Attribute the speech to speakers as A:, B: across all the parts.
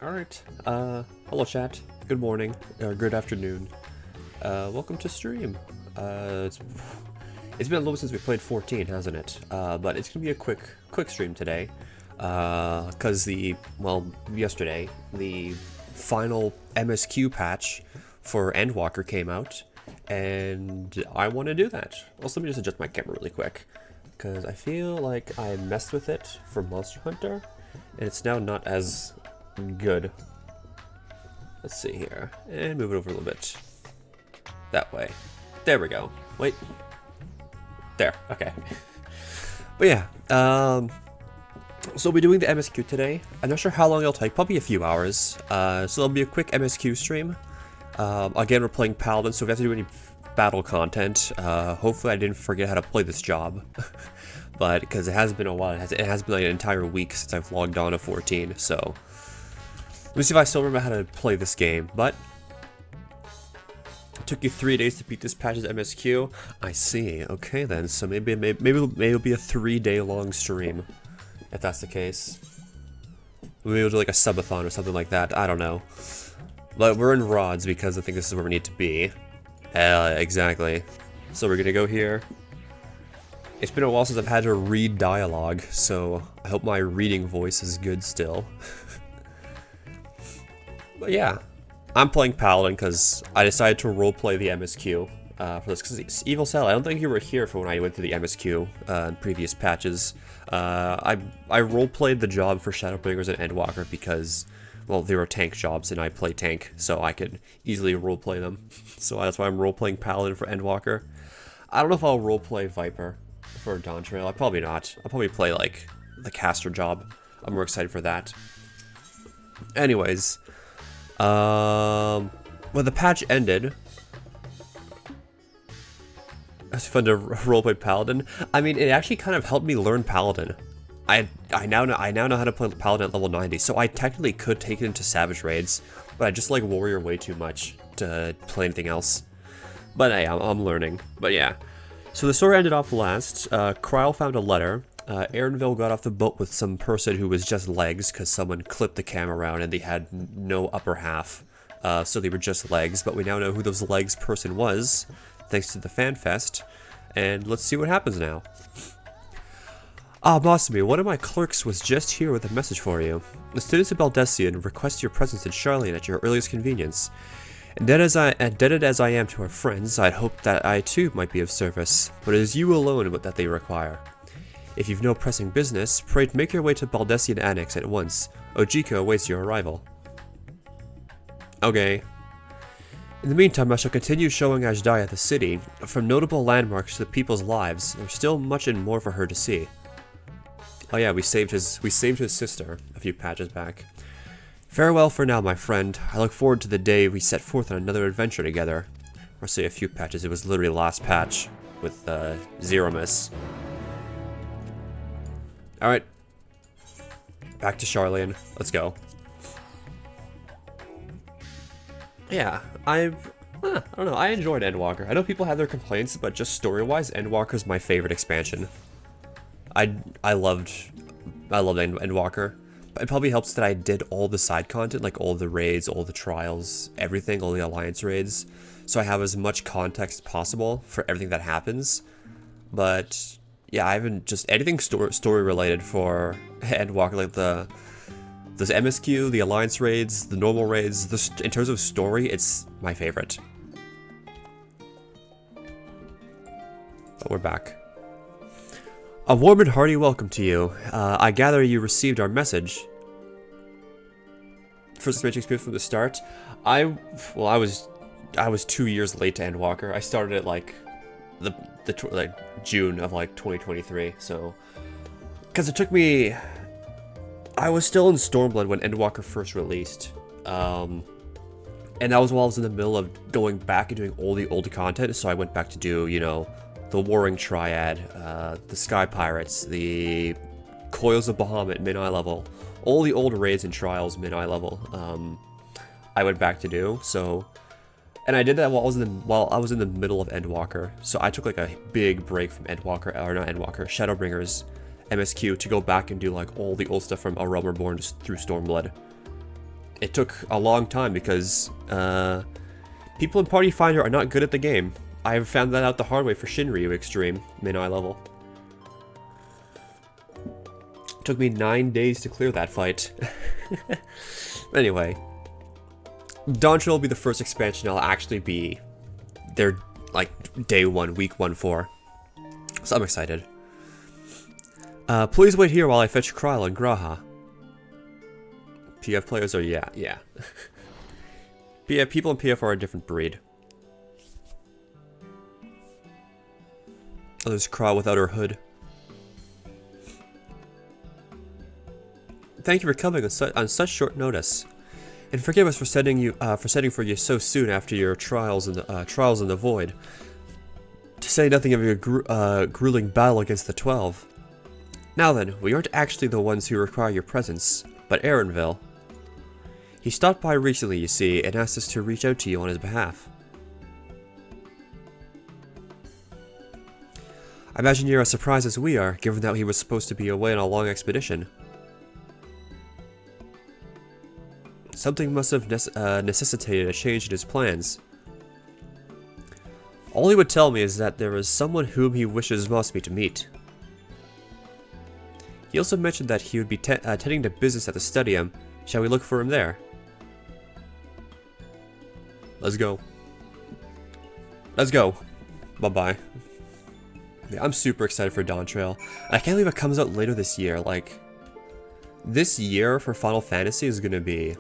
A: Alright, hello chat, good morning, or good afternoon, welcome to stream. It's been a little since we played 14, hasn't it? But it's gonna be a quick stream today, cause yesterday, the final MSQ patch for Endwalker came out, and I want to do that. Also, let me just adjust my camera really quick, because I feel like I messed with it for Monster Hunter, and it's now not as good. Let's see here, and move it over a little bit. That way. There we go. Wait. There, okay. But yeah, so we'll be doing the MSQ today. I'm not sure how long it'll take, probably a few hours. So it'll be a quick MSQ stream. Again, we're playing Paladin, so if we have to do any battle content, hopefully I didn't forget how to play this job. But, because it has been a while, it has been like an entire week since I've logged on to 14, so... Let me see if I still remember how to play this game, but... It took you 3 days to beat this patch's MSQ? I see, okay then, so maybe it'll be a 3-day long stream, if that's the case. Maybe we'll do like a subathon or something like that, I don't know. But we're in rods because I think this is where we need to be. Exactly. So we're gonna go here. It's been a while since I've had to read dialogue, so I hope my reading voice is good still. But yeah, I'm playing Paladin because I decided to roleplay the MSQ for this. Because Evil Cell, I don't think you were here for when I went through the MSQ in previous patches. I roleplayed the job for Shadowbringers and Endwalker because, well, they were tank jobs and I play tank, so I could easily roleplay them. So that's why I'm roleplaying Paladin for Endwalker. I don't know if I'll roleplay Viper for Dawn Trail. I'll probably not. I'll probably play like the caster job. I'm more excited for that. Anyways. When the patch ended, it's fun to roleplay Paladin. I mean, it actually kind of helped me learn Paladin. I now know how to play Paladin at level 90, so I technically could take it into Savage raids, but I just like Warrior way too much to play anything else. But hey, I'm learning. But yeah, so the story ended off last. Kryle found a letter. Aaronville got off the boat with some person who was just legs because someone clipped the camera around and they had no upper half. So they were just legs, but we now know who those legs person was, thanks to the fan fest. And let's see what happens now. Ah, Bossamy, one of my clerks was just here with a message for you. The students of Baldessian request your presence in Charlene at your earliest convenience. Indebted as I am to our friends, I'd hoped that I too might be of service, but it is you alone that they require. If you've no pressing business, pray make your way to Baldessian Annex at once. Ojiko awaits your arrival. Okay. In the meantime, I shall continue showing Ajdaya the city. From notable landmarks to the people's lives, there's still much and more for her to see. Oh yeah, we saved his sister a few patches back. Farewell for now, my friend. I look forward to the day we set forth on another adventure together. Or say a few patches, it was literally the last patch with Zero Miss. Alright. Back to Charlene. Let's go. Yeah, I don't know, I enjoyed Endwalker. I know people have their complaints, but just story-wise, Endwalker's my favorite expansion. I loved Endwalker. But it probably helps that I did all the side content, like all the raids, all the trials, everything, all the alliance raids. So I have as much context as possible for everything that happens. But yeah, I haven't just anything story related for Endwalker, like the MSQ, the alliance raids, the normal raids. In terms of story, it's my favorite. But we're back. A warm and hearty welcome to you. I gather you received our message. First expansion experience from the start. I was 2 years late to Endwalker. I started at like June of like 2023. So, because it took me, I was still in Stormblood when Endwalker first released. And that was while I was in the middle of going back and doing all the old content. So I went back to do, you know, the Warring Triad, the Sky Pirates, the Coils of Bahamut mid-eye level, all the old raids and trials mid-eye level. I went back to do so, and I did that while I was in the middle of Endwalker. So I took like a big break from Endwalker, or not Endwalker, Shadowbringers, MSQ to go back and do like all the old stuff from A Realm Reborn through Stormblood. it took a long time because people in Party Finder are not good at the game. I found that out the hard way for Shinryu Extreme, Minai level. It took me 9 days to clear that fight. Anyway, Dawn Trail will be the first expansion I'll actually be their, like, day 1, week 1 for. So I'm excited. Please wait here while I fetch Kryl and Graha. PF players are, yeah. PF, people in PF are a different breed. Oh, there's Kryl without her hood. Thank you for coming on such short notice, and forgive us for setting for you so soon after your trials in the void. To say nothing of your grueling battle against the 12. Now then, we aren't actually the ones who require your presence, but Aaronville. He stopped by recently, you see, and asked us to reach out to you on his behalf. I imagine you're as surprised as we are, given that he was supposed to be away on a long expedition. Something must have necessitated a change in his plans. All he would tell me is that there is someone whom he wishes Mosby to meet. He also mentioned that he would be attending to business at the Stadium. Shall we look for him there? Let's go. Let's go. Bye-bye. Yeah, I'm super excited for Dawn Trail. I can't believe it comes out later this year. Like, this year for Final Fantasy is gonna be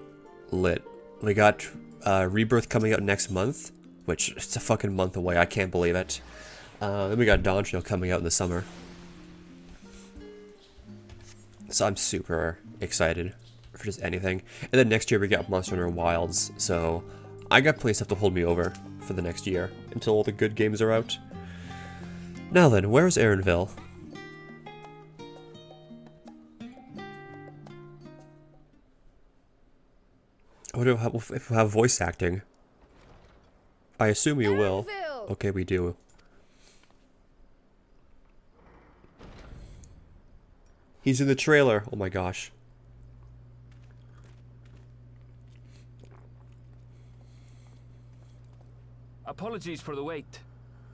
A: lit. We got Rebirth coming out next month, which it's a fucking month away. I can't believe it. Then we got Dawn Trail coming out in the summer. So I'm super excited for just anything. And then next year we got Monster Hunter Wilds. So I got plenty of stuff to hold me over for the next year until all the good games are out. Now then, where's Aaronville? I wonder if we'll have voice acting. I assume you will. Okay, we do. He's in the trailer. Oh my gosh.
B: Apologies for the wait.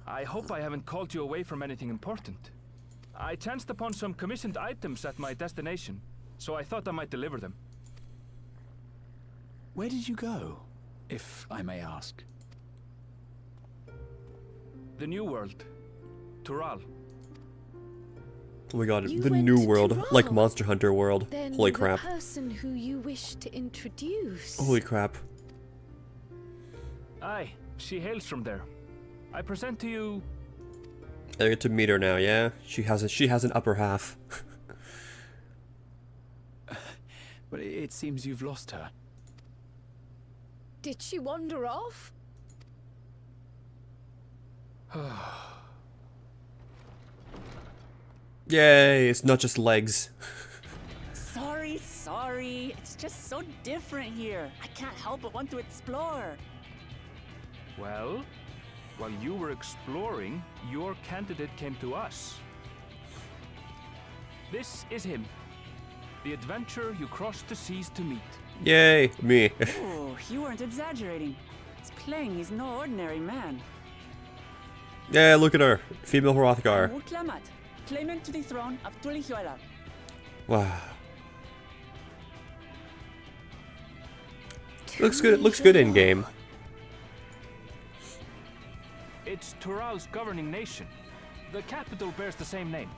B: I hope I haven't called you away from anything important. I chanced upon some commissioned items at my destination, so I thought I might deliver them.
C: Where did you go, if I may ask?
B: The New World. Tural.
A: Oh my god,
D: You
A: the
D: went
A: new
D: to
A: world,
D: Tural?
A: like Monster Hunter world.
D: Then
A: Holy
D: the
A: crap.
D: person who you wish to introduce.
A: Holy crap.
B: Aye, she hails from there. I present to you...
A: I get to meet her now, yeah? She has an upper half.
C: But it seems you've lost her.
D: Did she wander off?
A: Yay, it's not just legs.
E: Sorry. It's just so different here. I can't help but want to explore.
B: Well, while you were exploring, your candidate came to us. This is him. The adventurer you crossed the seas to meet.
A: Yay, me.
E: Oh, you weren't exaggerating. It's plain he's no ordinary man.
A: Yeah, look at her. Female Hrothgar.
E: Mutlamat, claimant to the throne of Tulihuela.
A: Wow. Looks good. It looks good in game.
B: It's Tural's governing nation. The capital bears the same name.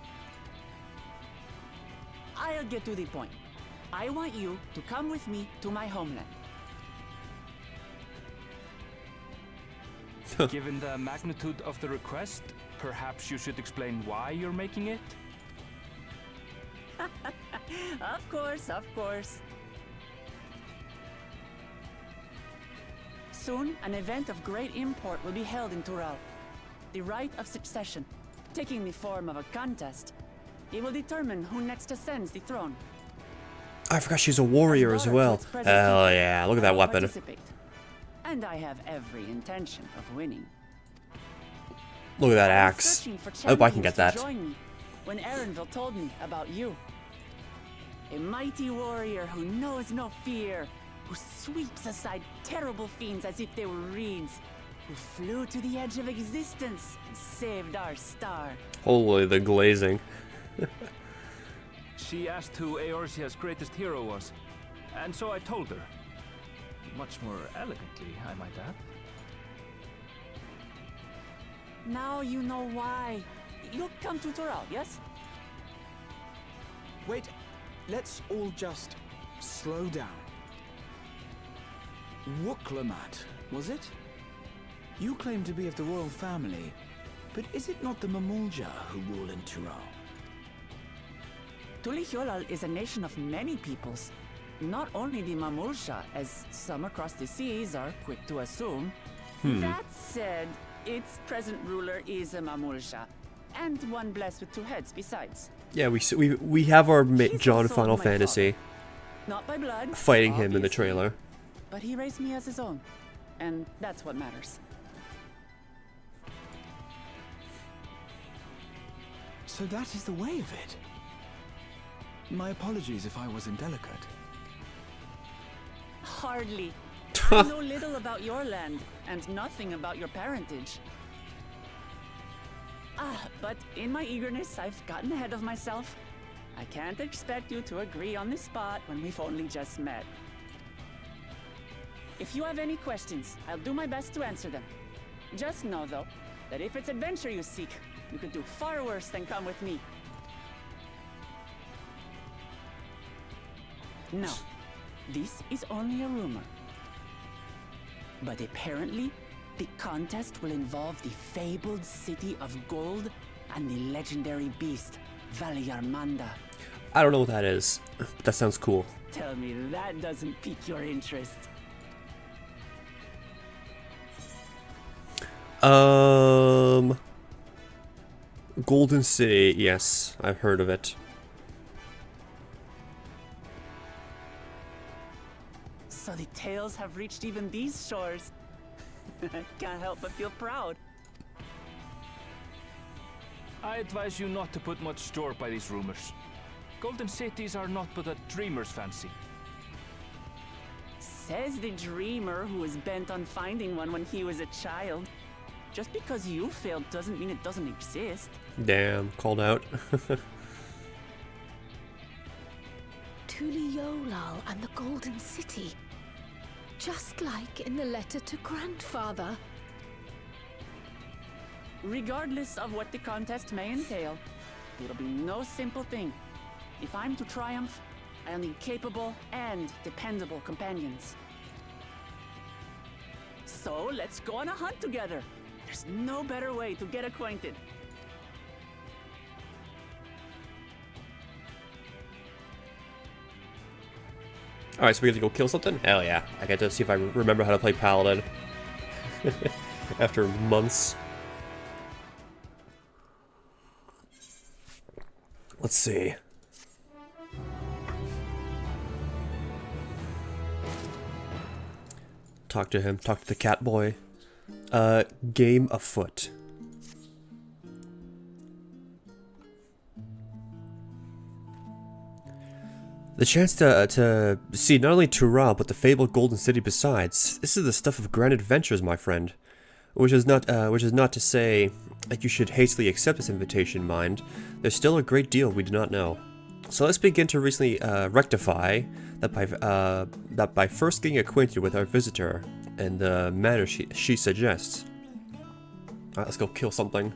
E: I'll get to the point. I want you to come with me to my homeland.
B: Given the magnitude of the request, perhaps you should explain why you're making it?
E: Of course. Soon, an event of great import will be held in Tural. The rite of succession, taking the form of a contest. It will determine who next ascends the throne.
A: I forgot she's a warrior as well. Hell yeah, look at that weapon.
E: And I have every intention of winning.
A: Look at that
E: I was
A: axe.
E: searching for
A: I hope I can get
E: champions
A: that.
E: to join me when Aaronville told me about you. A mighty warrior who knows no fear, who sweeps aside terrible fiends as if they were reeds, who flew to the edge of existence and saved our star.
A: Holy, the glazing.
B: She asked who Eorzea's greatest hero was, and so I told her. Much more elegantly, I might add.
E: Now you know why. You'll come to Toral, yes?
C: Wait, let's all just slow down. Wooklamat, was it? You claim to be of the royal family, but is it not the Mamulja who rule in Tural?
E: Tulihyolal is a nation of many peoples. Not only the Mamulsha, as some across the seas are quick to assume. That said, its present ruler is a Mamulsha, and one blessed with two heads besides.
A: Yeah, we have our
E: He's
A: John
E: also
A: Final
E: my
A: Fantasy
E: Not by blood,
A: fighting him in the
E: obviously,
A: trailer.
E: but he raised me as his own, and that's what matters.
C: So that is the way of it. My apologies if I was indelicate.
E: Hardly. I know little about your land, and nothing about your parentage. But in my eagerness, I've gotten ahead of myself. I can't expect you to agree on the spot when we've only just met. If you have any questions, I'll do my best to answer them. Just know, though, that if it's adventure you seek, you could do far worse than come with me. Now, this is only a rumor. But apparently, the contest will involve the fabled city of gold and the legendary beast, Valyarmanda.
A: I don't know what that is, but that sounds cool.
E: Tell me that doesn't pique your interest.
A: Golden City, yes, I've heard of it.
E: So the tales have reached even these shores. Can't help but feel proud.
B: I advise you not to put much store by these rumors. Golden cities are not but a dreamer's fancy.
E: Says the dreamer who was bent on finding one when he was a child. Just because you failed doesn't mean it doesn't exist.
A: Damn, called out.
D: Tulihyolal and the Golden City. Just like in the letter to Grandfather.
E: Regardless of what the contest may entail, it'll be no simple thing. If I'm to triumph, I'll need capable and dependable companions. So let's go on a hunt together. There's no better way to get acquainted.
A: Alright, so we get to go kill something? Hell yeah. I get to see if I remember how to play Paladin. After months. Let's see. Talk to him. Talk to the cat boy. Game afoot. The chance to see not only Tural, but the fabled Golden City besides. This is the stuff of grand adventures, my friend. Which is not to say that you should hastily accept this invitation, mind. There's still a great deal we do not know. So let's begin to recently rectify that by first getting acquainted with our visitor and the manner she suggests. Alright, let's go kill something.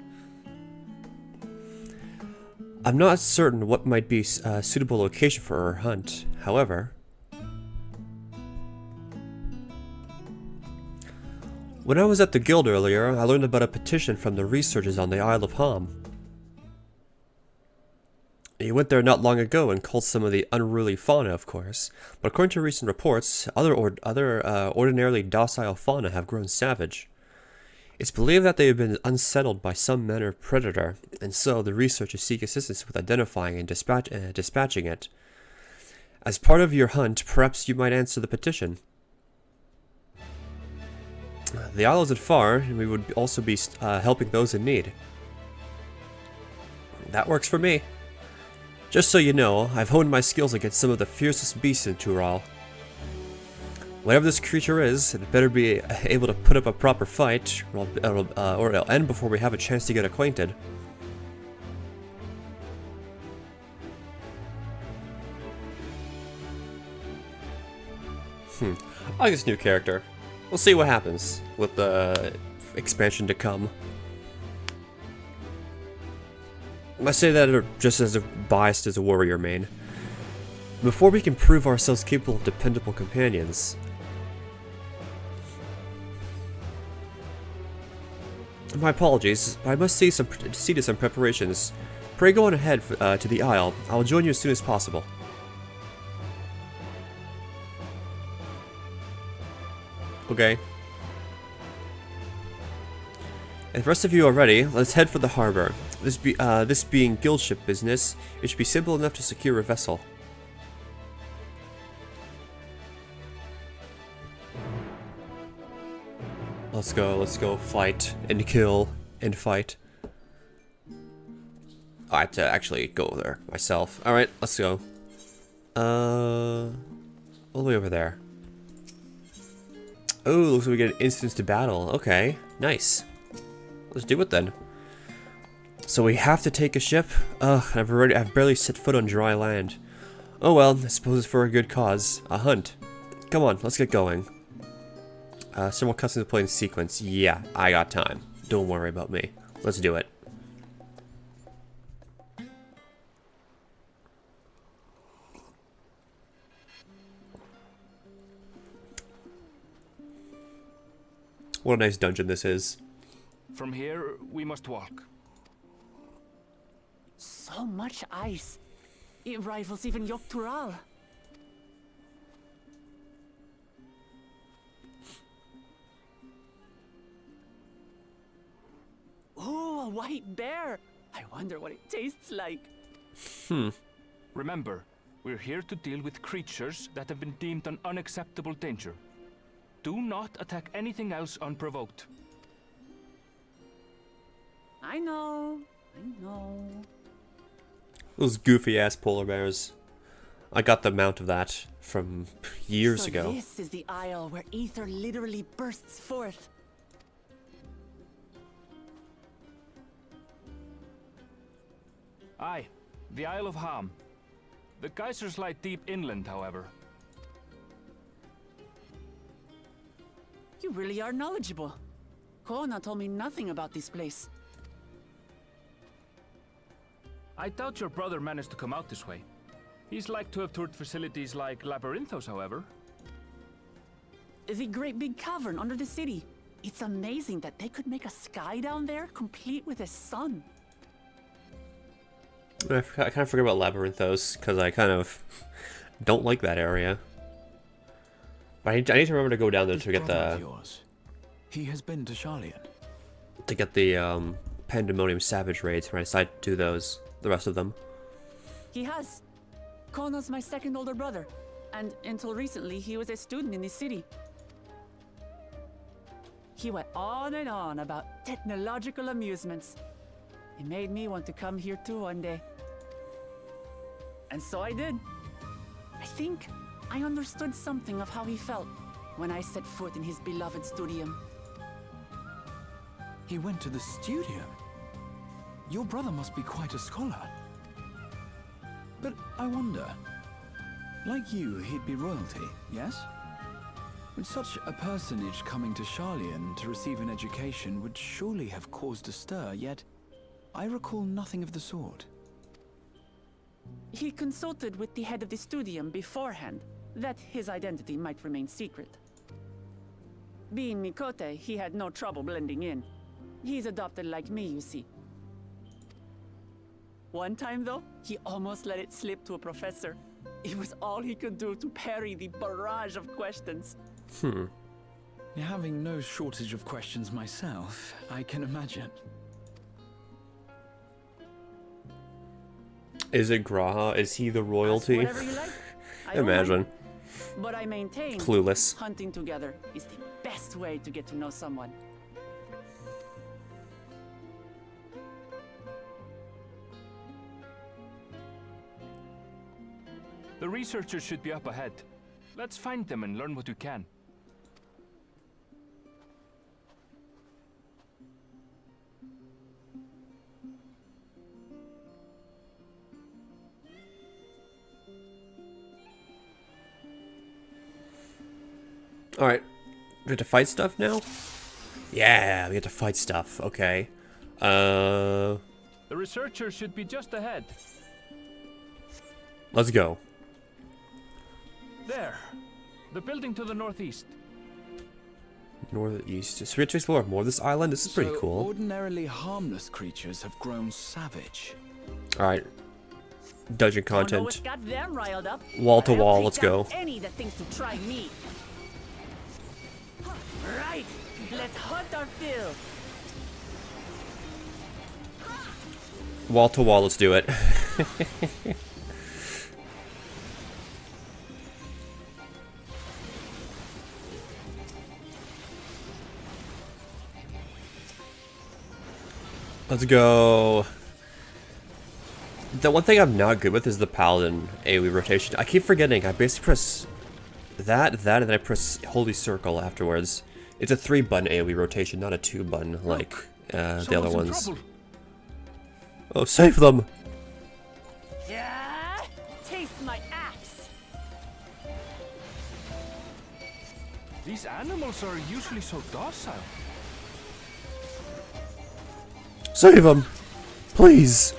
A: I'm not certain what might be a suitable location for our hunt, however. When I was at the guild earlier, I learned about a petition from the researchers on the Isle of Ham. He went there not long ago and culled some of the unruly fauna, of course, but according to recent reports, other ordinarily docile fauna have grown savage. It's believed that they have been unsettled by some manner of predator, and so the researchers seek assistance with identifying and dispatching it. As part of your hunt, perhaps you might answer the petition. The isle isn't far, and we would also be helping those in need. That works for me. Just so you know, I've honed my skills against some of the fiercest beasts in Tural. Whatever this creature is, it better be able to put up a proper fight, or it'll end before we have a chance to get acquainted. I like this new character. We'll see what happens with the expansion to come. I say that just as biased as a warrior main. Before we can prove ourselves capable of dependable companions. My apologies, but I must see to some preparations. Pray go on ahead to the Isle. I will join you as soon as possible. Okay. If the rest of you are ready, let's head for the harbor. This being guild ship business, it should be simple enough to secure a vessel. Let's go fight and kill and fight. I have to actually go there myself. Alright, let's go. All the way over there. Oh, looks like we get an instance to battle. Okay, nice. Let's do it then. So we have to take a ship? Ugh, I've barely set foot on dry land. Oh well, I suppose it's for a good cause. A hunt. Come on, let's get going. Several customs to play in sequence. Yeah, I got time. Don't worry about me. Let's do it. What a nice dungeon this is.
B: From here, we must walk.
E: So much ice. It rivals even Yogg-Tural. Oh, a white bear! I wonder what it tastes like.
B: Remember, we're here to deal with creatures that have been deemed an unacceptable danger. Do not attack anything else unprovoked.
E: I know.
A: Those goofy ass polar bears. I got the mount of that from years ago.
E: This is the Isle where ether literally bursts forth.
B: Aye, the Isle of Ham. The geysers lie deep inland, however.
E: You really are knowledgeable. Kona told me nothing about this place.
B: I doubt your brother managed to come out this way. He's like to have toured facilities like Labyrinthos, however.
E: The great big cavern under the city. It's amazing that they could make a sky down there complete with a sun.
A: I kind of forget about Labyrinthos, because I kind of don't like that area. But I need to remember to go down there to get the...
C: He has been to Sharlayan.
A: To get the Pandemonium Savage raids when I decide to do those. The rest of them.
E: He has. Kono's my second older brother. And until recently, he was a student in this city. He went on and on about technological amusements. It made me want to come here too one day. And so I did. I think I understood something of how he felt when I set foot in his beloved studium.
C: He went to the studio? Your brother must be quite a scholar. But I wonder, like you, he'd be royalty, yes? With such a personage coming to Sharlayan to receive an education would surely have caused a stir, yet I recall nothing of the sort.
E: He consulted with the head of the studium beforehand, that his identity might remain secret. Being Mikote, he had no trouble blending in. He's adopted like me, you see. One time, though, he almost let it slip to a professor. It was all he could do to parry the barrage of questions.
C: Having no shortage of questions myself, I can imagine.
A: Is it Graha? Is he the royalty?
E: Whatever you like. I don't
A: Imagine.
E: mind. But I maintain
A: Clueless.
E: hunting together is the best way to get to know someone.
B: The researchers should be up ahead. Let's find them and learn what we can.
A: Alright. We have to fight stuff now? Yeah, we have to fight stuff. Okay.
B: The researcher should be just ahead.
A: Let's go.
B: There. The building to the northeast.
A: Northeast. So we have to explore more of this island. This is pretty
C: So
A: cool.
C: ordinarily harmless creatures have grown savage.
A: Alright. Dungeon
E: Oh, no,
A: content.
E: what's got them riled up?
A: Wall to
E: I'll
A: wall,
E: take
A: let's
E: down
A: go.
E: Any that thinks to try me. Right, let's hunt our fill.
A: Wall to wall, let's do it. Let's go. The one thing I'm not good with is the paladin AoE rotation. I keep forgetting. I basically press that, and then I press holy circle afterwards. It's a 3-button AoE rotation, not a 2-button like the other
B: Someone's in
A: ones.
B: trouble.
A: Oh, save them!
E: Yeah, taste my axe.
B: These animals are usually so docile.
A: Save them! Please!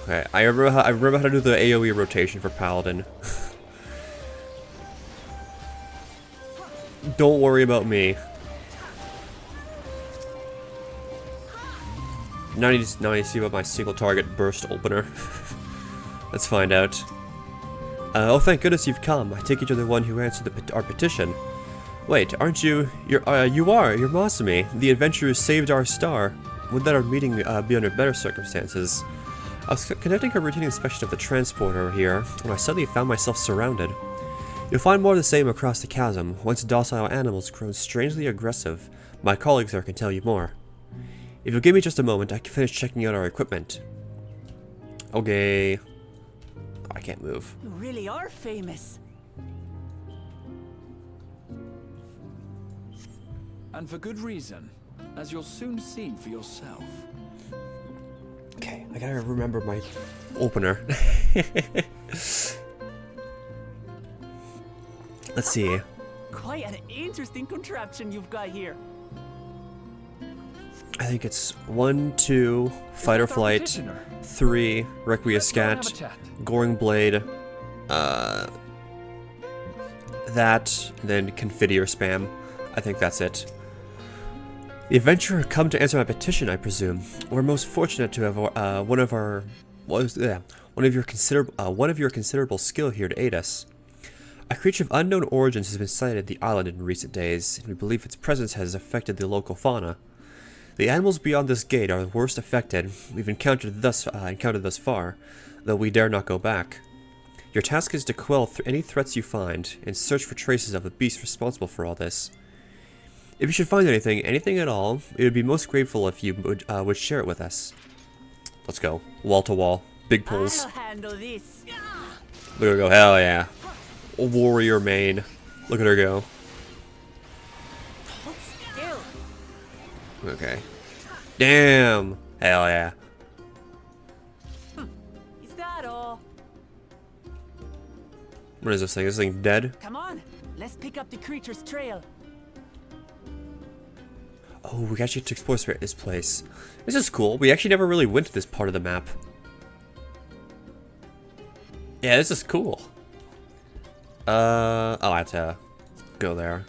A: Okay, I remember how to do the AoE rotation for Paladin. Don't worry about me. Now I need to see about my single target burst opener. Let's find out. Oh, thank goodness you've come. I take it you're the one who answered our petition. Wait, aren't you? You're Masumi. The adventurers saved our star. Wouldn't that our meeting be under better circumstances? I was conducting a routine inspection of the transporter here, when I suddenly found myself surrounded. You'll find more of the same across the chasm. Once docile animals grown strangely aggressive. My colleagues there can tell you more. If you'll give me just a moment, I can finish checking out our equipment. Okay. I can't move.
E: You really are famous.
C: And for good reason, as you'll soon see for yourself.
A: Okay, I gotta remember my opener. Let's see.
E: Quite an interesting contraption you've got here.
A: I think it's 1, 2, fight or
B: That's our
A: flight,
B: petitioner.
A: 3,
B: Let's go and have a
A: Requiescat,
B: chat.
A: Goring Blade, that, and then Confidier spam. I think that's it. The adventurer come to answer my petition, I presume. We're most fortunate to have one of your considerable skill here to aid us. A creature of unknown origins has been sighted at the island in recent days, and we believe its presence has affected the local fauna. The animals beyond this gate are the worst affected we've encountered thus far, though we dare not go back. Your task is to quell any threats you find, and search for traces of the beast responsible for all this. If you should find anything at all, we would be most grateful if you would share it with us. Let's go. Wall to wall. Big pulls.
E: I'll handle this.
A: Look at her go. Hell yeah. A warrior main. Look at her go.
E: Hold still.
A: Okay. Damn. Hell yeah.
E: Is that all?
A: What is this thing? Is this thing dead?
E: Come on, let's pick up the creature's trail.
A: Oh, we actually get to explore this place. This is cool. We actually never really went to this part of the map. Yeah, this is cool. Oh, I have to go there.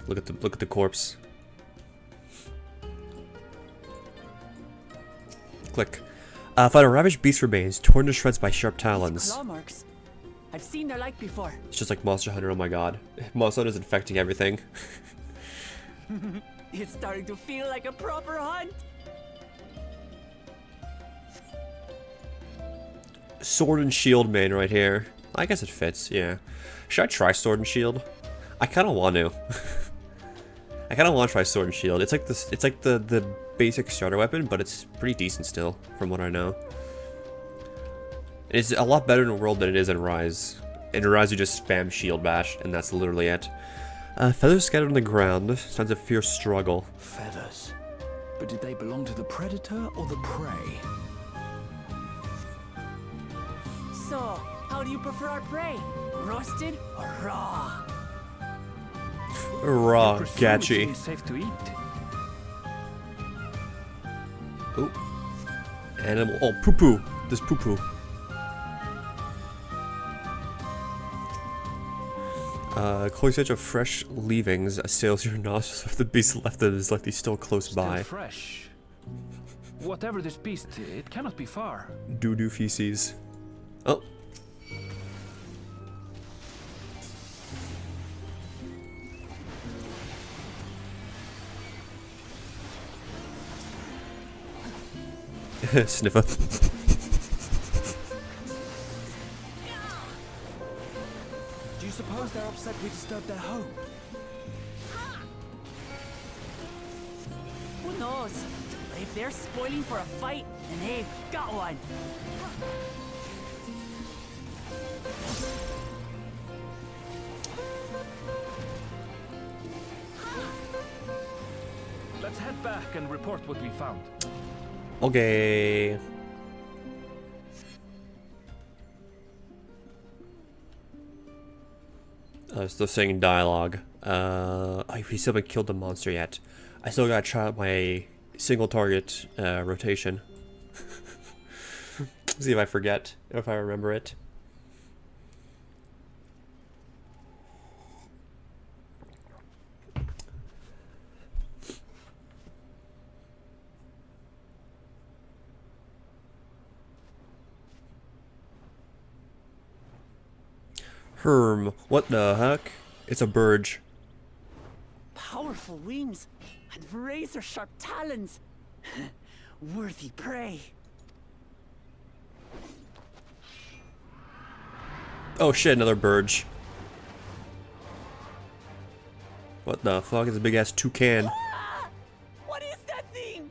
A: Look at the corpse. Click. Find a ravaged beast remains, torn to shreds by sharp talons.
E: Claw marks. I've seen their like before.
A: It's just like Monster Hunter. Oh my god, Monster Hunter is infecting everything.
E: It's starting to feel like a proper hunt.
A: Sword and Shield main right here. I guess it fits. Yeah. Should I try Sword and Shield? I kind of want to. I kind of want to try Sword and Shield. It's like this. It's like the basic starter weapon, but it's pretty decent still, from what I know. It's a lot better in World than it is in Rise. In Rise, you just spam Shield Bash, and that's literally it. Feathers scattered on the ground. Signs of fierce struggle.
C: Feathers. But did they belong to the predator or the prey?
E: So, how do you prefer our prey? Roasted or raw?
A: Raw,
B: Presume it's
A: catchy.
B: really safe to eat.
A: Oh. Animal. Oh, poo poo. This poo poo. Close edge of fresh leavings assails your nostrils if the beast left them is likely still close
B: Still
A: by.
B: fresh. Whatever this beast, it cannot be far.
A: Doo-doo feces. Oh. Sniffer.
C: Do you suppose they're upset we disturbed their home?
E: Who knows? But if they're spoiling for a fight, then they've got one.
B: Let's head back and report what we found.
A: Okay. Still saying dialogue. We still haven't killed the monster yet. I still gotta try out my single target rotation. See if I forget, if I remember it. Herm, what the heck? It's a bird.
E: Powerful wings and razor-sharp talons. Worthy prey.
A: Oh shit, another bird. What the fuck? It's a big ass toucan.
E: Ah! What is that thing?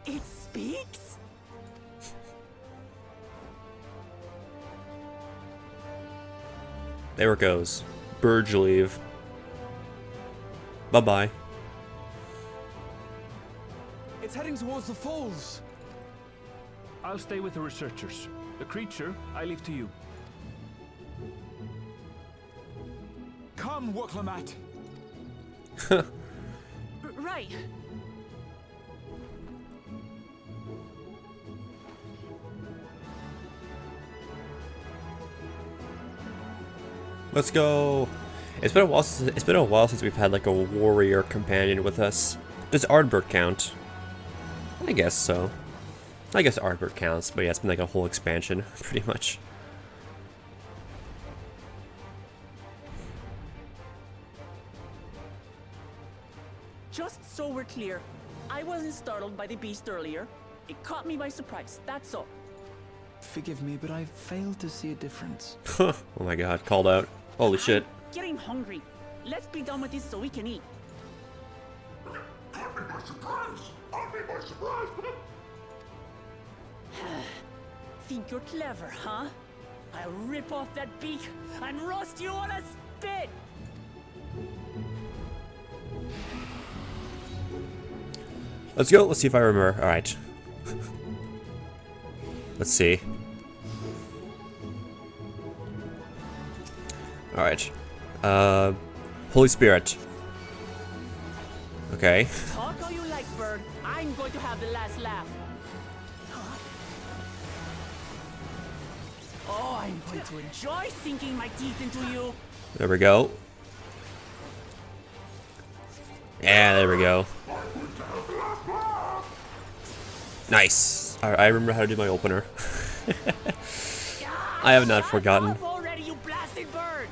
E: It speaks?
A: There it goes. Bird leave. Bye-bye.
C: It's heading towards the falls.
B: I'll stay with the researchers. The creature, I leave to you.
C: Come, Woklamat.
E: Right.
A: Let's go. It's been a while since we've had like a warrior companion with us. Does Ardbert count? I guess so. I guess Ardbert counts, but yeah, it's been like a whole expansion, pretty much.
E: Just so we're clear, I wasn't startled by the beast earlier. It caught me by surprise, that's all.
C: Forgive me, but I failed to see a difference.
A: Oh my god, called out. Holy shit.
E: I'm getting hungry. Let's be done with this so we can eat.
F: Caught me by surprise! Caught me by surprise!
E: Think you're clever, huh? I'll rip off that beak and roast you on a spit!
A: Let's go. Let's see if I remember. Alright. Let's see. Alright. Holy Spirit. Okay.
E: Talk all you like, bird. I'm going to have the last laugh. Oh, I'm going to enjoy sinking my teeth into you.
A: There we go. Yeah, there we go. Nice. I remember how to do my opener. I have not forgotten.
E: Shut up already, you blasted bird!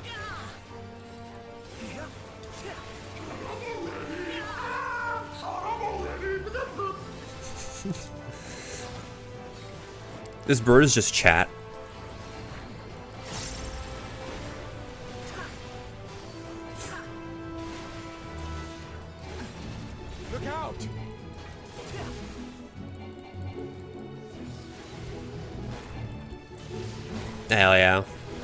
A: This bird is just chat.
C: Look out!
A: Hell yeah.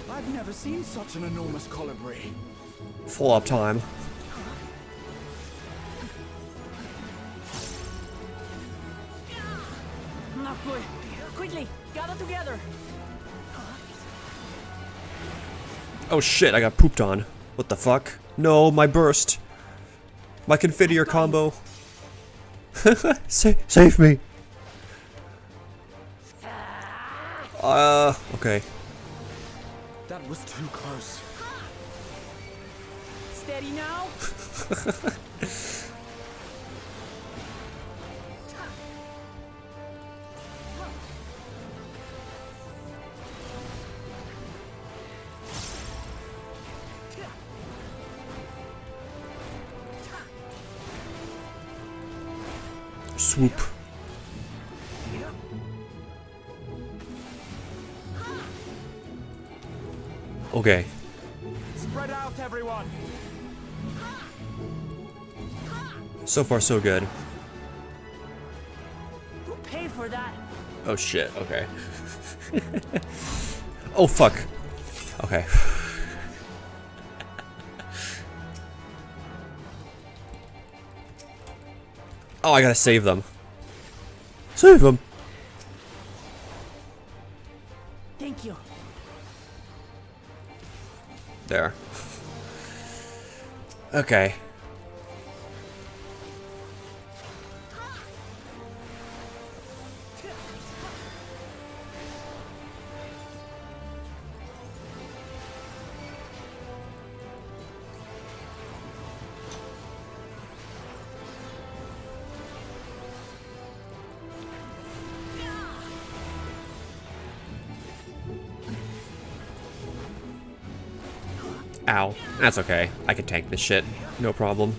C: I've never seen such an enormous colibri.
A: Full up time.
E: Not good. Quickly, gather together.
A: Oh shit, I got pooped on. What the fuck? No, my burst. My confiteor combo. Save me. Okay.
C: That was too close.
E: Steady now.
A: Swoop. Okay.
B: Spread out, everyone.
A: So far, so good.
E: Who paid for that?
A: Oh shit, okay. Oh fuck. Okay. Oh, I gotta save them. Save them.
E: Thank you.
A: There. Okay. Ow. That's okay. I can tank this shit. No problem.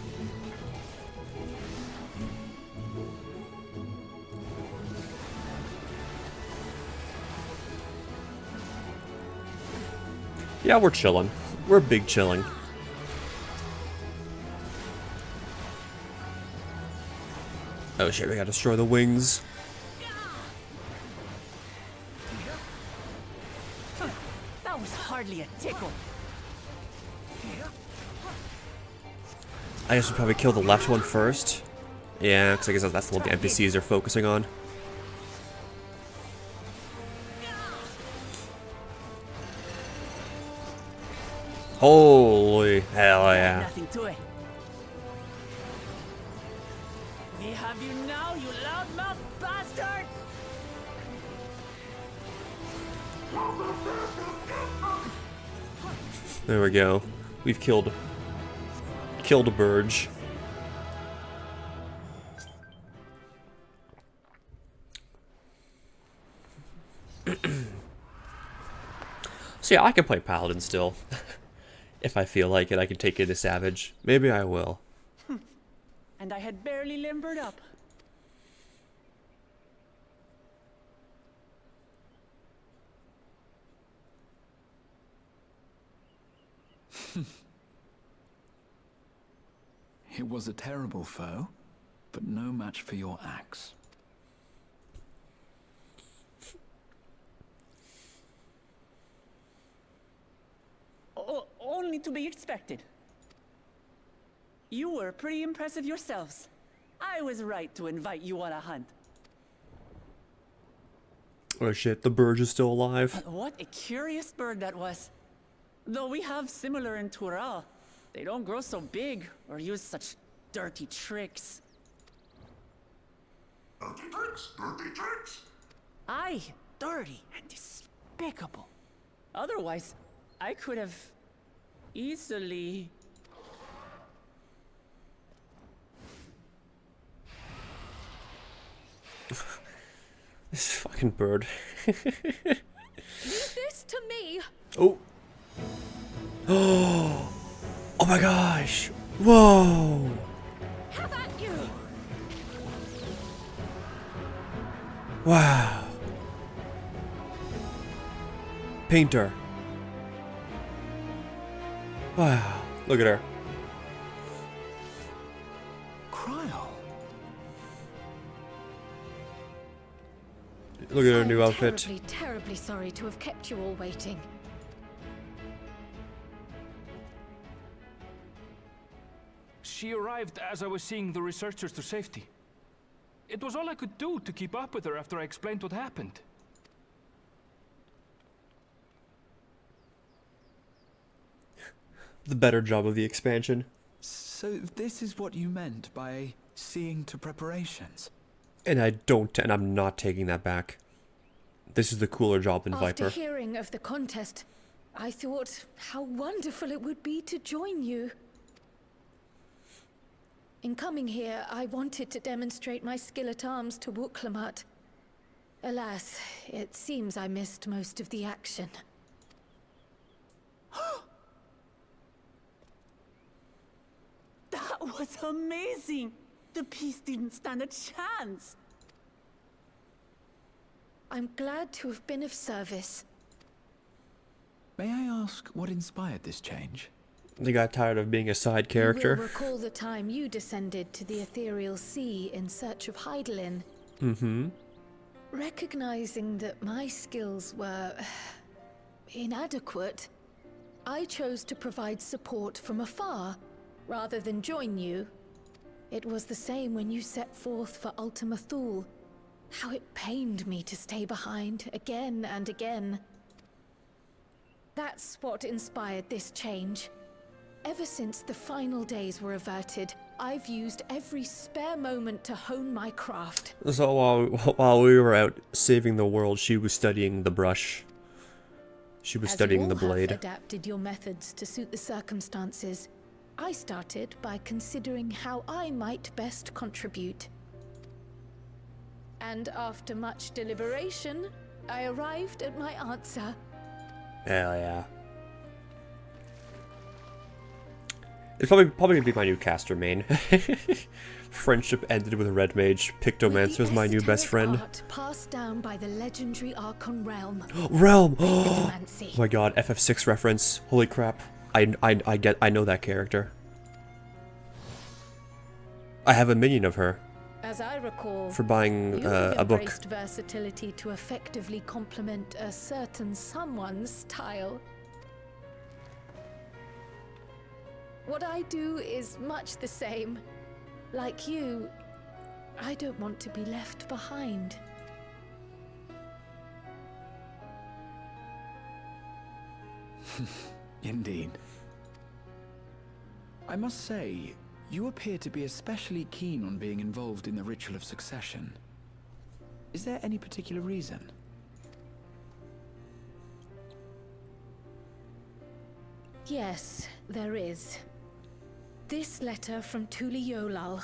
A: Yeah, we're chilling. We're big chilling. Oh shit, we gotta destroy the wings.
E: That was hardly a tickle.
A: I guess we'll probably kill the left one first. Yeah, because I guess that's what the NPCs are focusing on. Holy hell yeah.
E: Nothing to it. We have you now, you loudmouth bastard!
A: There we go. We've killed a Burge. So yeah, I can play Paladin still. If I feel like it, I can take it to Savage. Maybe I will.
E: And I had barely limbered up.
C: It was a terrible foe, but no match for your axe.
E: Only to be expected. You were pretty impressive yourselves. I was right to invite you on a hunt.
A: Oh shit, the Burge is still alive.
E: What a curious bird that was. Though we have similar in Tural, they don't grow so big or use such dirty tricks.
F: Dirty tricks? Dirty tricks?
E: Aye, dirty and despicable. Otherwise, I could have easily...
A: This fucking bird.
D: Leave this to me.
A: Oh. Oh. Oh my gosh. Whoa.
D: Have at you.
A: Wow. Painter. Wow. Look at her.
C: Cryle.
A: Look at her new outfit.
D: Terribly, terribly sorry to have kept you all waiting.
B: She arrived as I was seeing the researchers to safety. It was all I could do to keep up with her after I explained what happened.
A: The better job of the expansion.
C: So this is what you meant by seeing to preparations?
A: And I'm not taking that back. This is the cooler job than Viper.
D: After hearing of the contest, I thought how wonderful it would be to join you. In coming here, I wanted to demonstrate my skill at arms to Wuklamat. Alas, it seems I missed most of the action.
E: That was amazing! The piece didn't stand a chance!
D: I'm glad to have been of service.
C: May I ask what inspired this change?
A: They got tired of being a side
D: You will
A: character.
D: recall the time you descended to the ethereal sea in search of Heidelin.
A: Mm-hmm.
D: Recognizing that my skills were inadequate, I chose to provide support from afar, rather than join you. It was the same when you set forth for Ultima Thule. How it pained me to stay behind, again and again. That's what inspired this change. Ever since the final days were averted, I've used every spare moment to hone my craft.
A: So while we were out saving the world, she was studying the brush. She was studying the blade.
D: As you all have adapted your methods to suit the circumstances, I started by considering how I might best contribute. And after much deliberation, I arrived at my answer.
A: Hell yeah. It's probably gonna be my new caster main. Friendship ended with a red mage. Pictomancer is my new best friend.
D: Art passed down by the legendary Archon Realm.
A: Realm! Oh
D: Pictomancy.
A: my god, FF6 reference. Holy crap. I know that character. I have a minion of her
D: As I recall,
A: for buying
D: you have
A: a book.
D: embraced versatility to effectively complement a certain someone's style. What I do is much the same. Like you, I don't want to be left behind.
C: Indeed. I must say, you appear to be especially keen on being involved in the ritual of succession. Is there any particular reason?
D: Yes, there is. This letter from Tuli Yolal.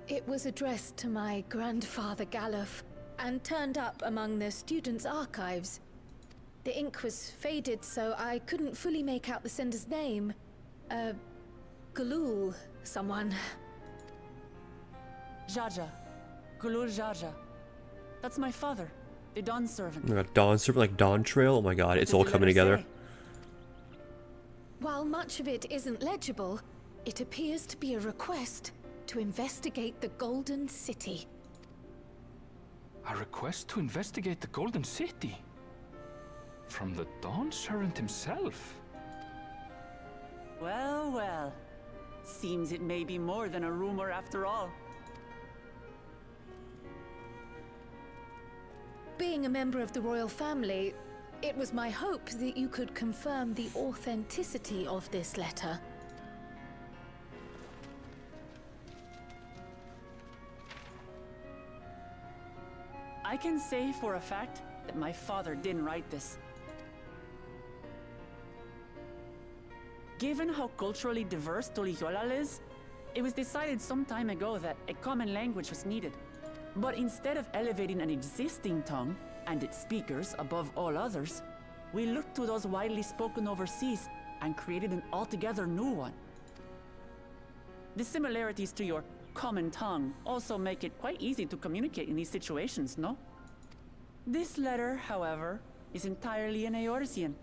D: It was addressed to my grandfather Galuf and turned up among the students' archives. The ink was faded, so I couldn't fully make out the sender's name. Galul, someone.
E: Jaja. Gulul Jaja. That's my father, the Dawn servant.
A: Dawn servant, like Dawn Trail? Oh my god, it's all
E: What does the
A: coming
E: letter
A: together.
E: say?
D: While much of it isn't legible, it appears to be a request to investigate the Golden City.
B: A request to investigate the Golden City? From the Dawn Servant himself?
E: Well, well. Seems it may be more than a rumor after all.
D: Being a member of the royal family, it was my hope that you could confirm the authenticity of this letter.
E: I can say for a fact that my father didn't write this. Given how culturally diverse Toliholal is, it was decided some time ago that a common language was needed. But instead of elevating an existing tongue and its speakers above all others, we looked to those widely spoken overseas and created an altogether new one. The similarities to your common tongue also make it quite easy to communicate in these situations, no? This letter, however, is entirely in Eorzean.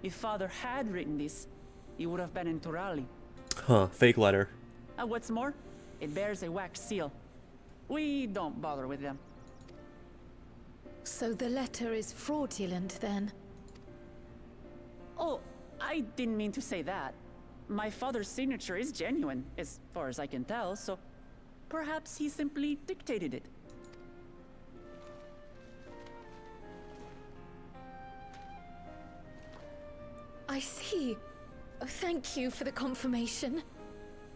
E: If Father had written this, it would have been in Turali.
A: Huh, fake letter.
E: And what's more, it bears a wax seal. We don't bother with them.
D: So the letter is fraudulent, then?
E: Oh, I didn't mean to say that. My father's signature is genuine, as far as I can tell, so perhaps he simply dictated it.
D: I see. Oh, thank you for the confirmation.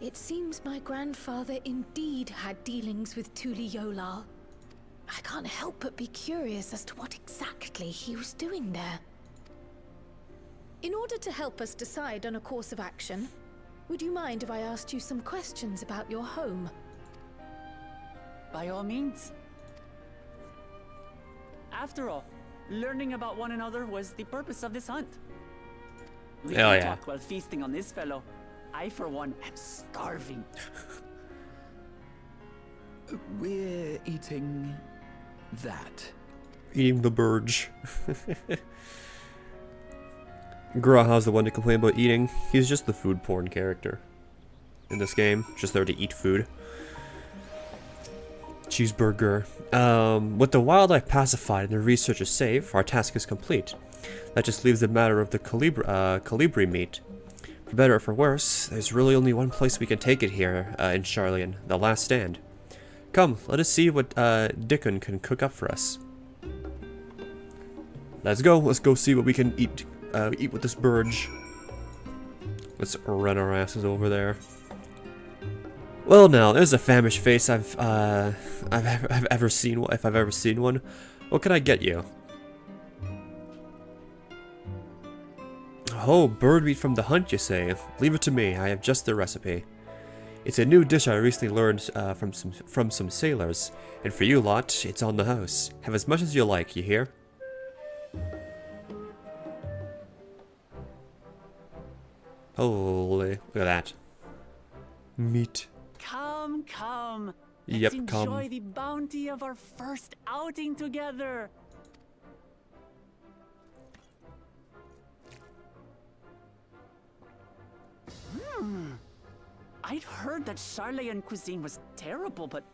D: It seems my grandfather indeed had dealings with Tuli Yolal. I can't help but be curious as to what exactly he was doing there. In order to help us decide on a course of action, would you mind if I asked you some questions about your home?
E: By all means. After all, learning about one another was the purpose of this hunt. We
A: Hell
E: can
A: yeah.
E: talk while feasting on this fellow. I, for one, am starving.
C: We're eating that.
A: Eating the burge. Graha's the one to complain about eating. He's just the food porn character in this game. Just there to eat food. Cheeseburger. With the wildlife pacified and the research is safe, our task is complete. That just leaves the matter of the colibri meat. For better or for worse, there's really only one place we can take it here in Charlian, the last stand. Come, let us see what Dickon can cook up for us. Let's go see what we can eat with this burge. Let's run our asses over there. Well now, there's a famished face I've ever seen, if I've ever seen one. What can I get you? Oh, bird meat from the hunt, you say? Leave it to me, I have just the recipe. It's a new dish I recently learned from some sailors, and for you lot, it's on the house. Have as much as you like, you hear? Holy, look at that. Meat.
E: Come, come.
A: Yep,
E: Let's
A: come.
E: enjoy the bounty of our first outing together. I'd heard that Charlian cuisine was terrible, but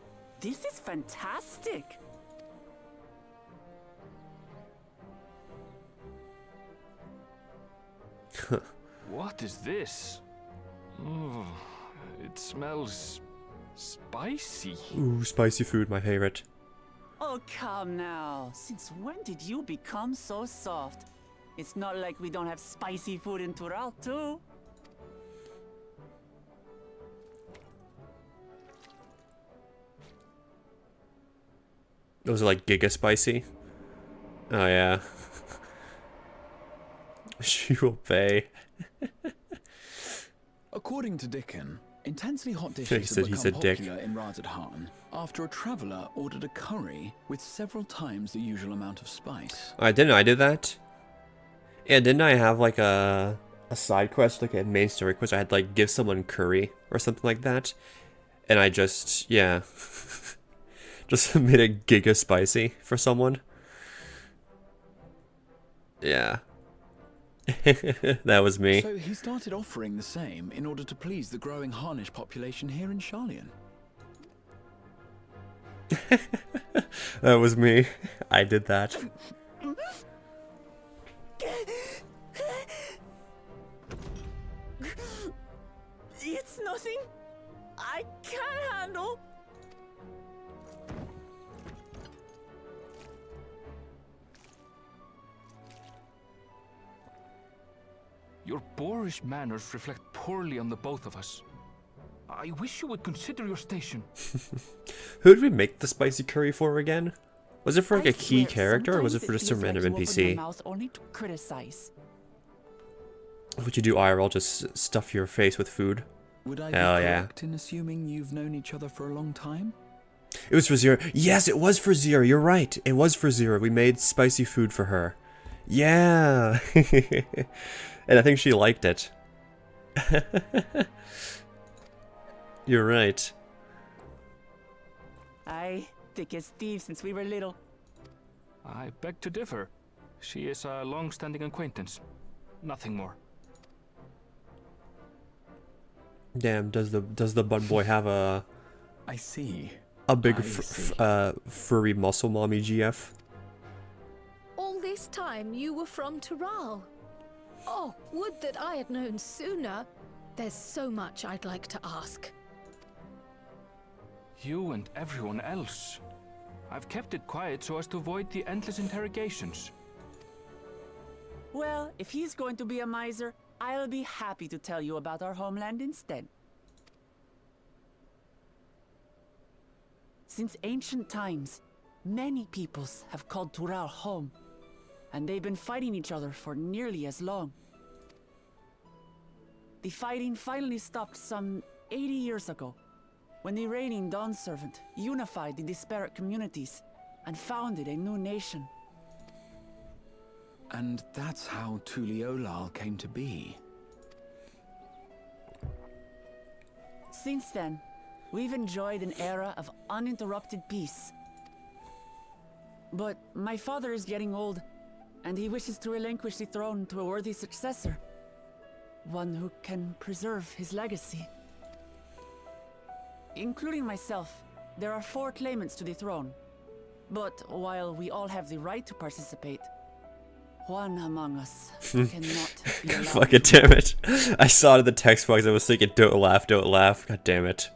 E: this is fantastic.
B: What is this? Oh, it smells spicy.
A: Ooh, spicy food, my favorite.
E: Oh, come now. Since when did you become so soft? It's not like we don't have spicy food in Tural, too.
A: Those are like giga spicy. Oh yeah. She will pay.
C: According to Dickon, intensely hot
A: He
C: dishes
A: said-
C: have
A: he
C: become
A: said dick.
C: popular in Razadhan after a traveller ordered a curry with several times the usual amount of spice.
A: I did that? Yeah, didn't I have like a side quest, like a main story quest? I had like give someone curry or something like that, and I just just made it giga spicy for someone. Yeah. That was me.
C: So he started offering the same in order to please the growing Harnish population here in Charlian.
A: That was me. I did that.
E: It's nothing I can't handle.
B: Your boorish manners reflect poorly on the both of us. I wish you would consider your station.
A: Who did we make the spicy curry for again? Was it for like
E: I
A: a key
E: swear,
A: character, or was it
E: sometimes
A: for just some
E: feels
A: random
E: like you open your
A: NPC?
E: mouth only to criticize.
A: What you do, IRL? Just stuff your face with food?
C: Would I
A: Hell
C: be
A: yeah.
C: correct in assuming you've known each other for a long time?
A: It was for Zero. Yes, it was for Zero. You're right. It was for Zero. We made spicy food for her. Yeah. And I think she liked it. You're right.
E: I thick as thieves since we were little.
B: I beg to differ. She is a long-standing acquaintance. Nothing more.
A: Damn, does the bun boy have a
C: I see.
A: big
C: I see.
A: furry muscle mommy GF?
D: All this time you were from Tural. Oh, would that I had known sooner. There's so much I'd like to ask.
B: You and everyone else. I've kept it quiet so as to avoid the endless interrogations.
E: Well, if he's going to be a miser, I'll be happy to tell you about our homeland instead. Since ancient times, many peoples have called Tural home, and they've been fighting each other for nearly as long. The fighting finally stopped some 80 years ago, when the reigning Dawn Servant unified the disparate communities and founded a new nation.
C: And that's how Tuliolal came to be.
E: Since then, we've enjoyed an era of uninterrupted peace. But my father is getting old, and he wishes to relinquish the throne to a worthy successor. One who can preserve his legacy. Including myself, there are 4 claimants to the throne. But while we all have the right to participate, one among us cannot be allowed.
A: Fucking damn it. I saw it in the text box. I was thinking, don't laugh, don't laugh. God damn it.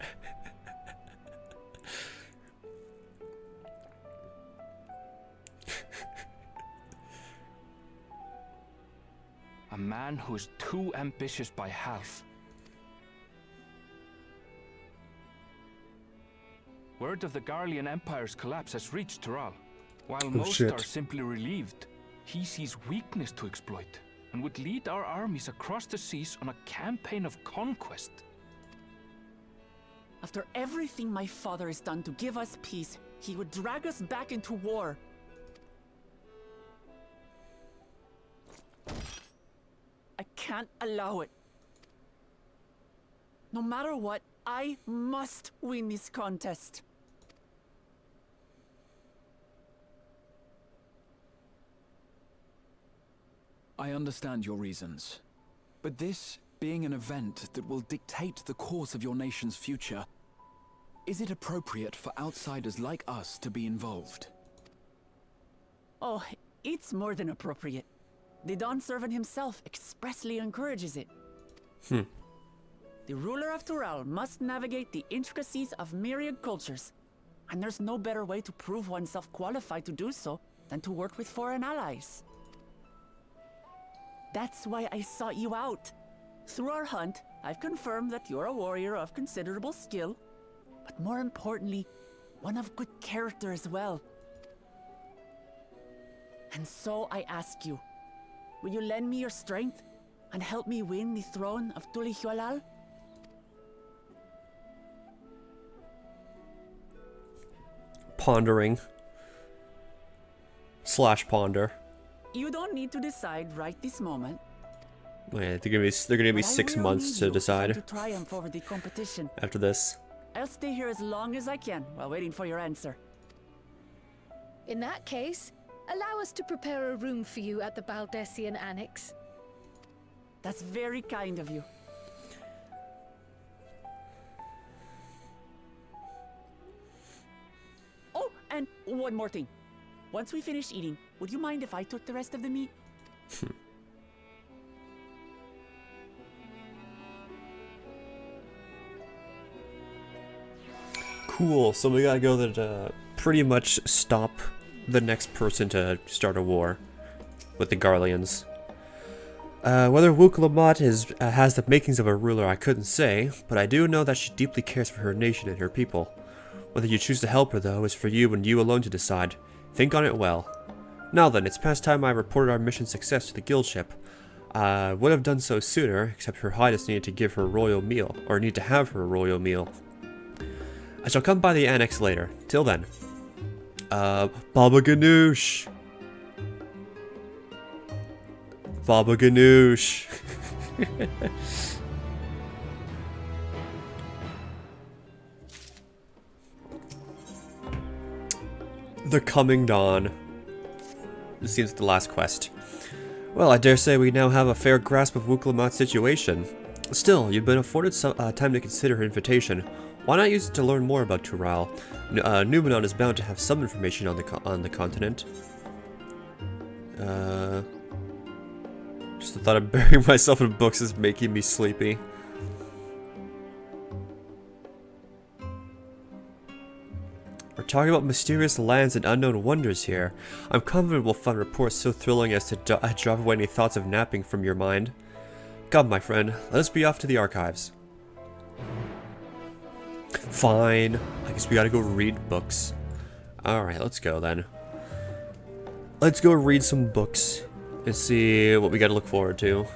B: A man who is too ambitious by half. Word of the Garlean Empire's collapse has reached Tural. While most
A: shit.
B: are simply relieved, he sees weakness to exploit and would lead our armies across the seas on a campaign of conquest.
E: After everything my father has done to give us peace, he would drag us back into war. I can't allow it. No matter what, I must win this contest.
C: I understand your reasons. But this being an event that will dictate the course of your nation's future, is it appropriate for outsiders like us to be involved?
E: Oh, it's more than appropriate. The Dawn Servant himself expressly encourages it. The ruler of Tural must navigate the intricacies of myriad cultures, and there's no better way to prove oneself qualified to do so than to work with foreign allies. That's why I sought you out. Through our hunt, I've confirmed that you're a warrior of considerable skill, but more importantly, one of good character as well. And so I ask you, will you lend me your strength and help me win the throne of Tulihualal?
A: Pondering. / ponder.
E: You don't need to decide right this moment.
A: Yeah, they're gonna be
E: but I
A: 6
E: will
A: months
E: need
A: to
E: you
A: decide
E: to triumph over the competition.
A: after this.
E: I'll stay here as long as I can while waiting for your answer.
D: In that case, allow us to prepare a room for you at the Baldessian Annex.
E: That's very kind of you. Oh, and one more thing. Once we finish eating, would you mind if I took the rest of the meat?
A: Cool, so we gotta go to pretty much stop the next person to start a war with the Garleans. Whether Wukalamat has the makings of a ruler, I couldn't say, but I do know that she deeply cares for her nation and her people. Whether you choose to help her, though, is for you and you alone to decide. Think on it well. Now then, it's past time I reported our mission success to the guild ship. I would have done so sooner, except Her Highness needed to give her a royal meal, or need to have her a royal meal. I shall come by the annex later. Till then. Baba Ganoush! Baba Ganoush! The Coming Dawn. This seems like the last quest. Well, I dare say we now have a fair grasp of Wukalamat's situation. Still, you've been afforded some time to consider her invitation. Why not use it to learn more about Tural? Numenon is bound to have some information on the continent. Just the thought of burying myself in books is making me sleepy. talking about mysterious lands and unknown wonders here. I'm confident we'll find reports so thrilling as to drop away any thoughts of napping from your mind. Come, my friend, let us be off to the archives. Fine. I guess we gotta go read books. Alright, let's go then. Let's go read some books and see what we gotta look forward to.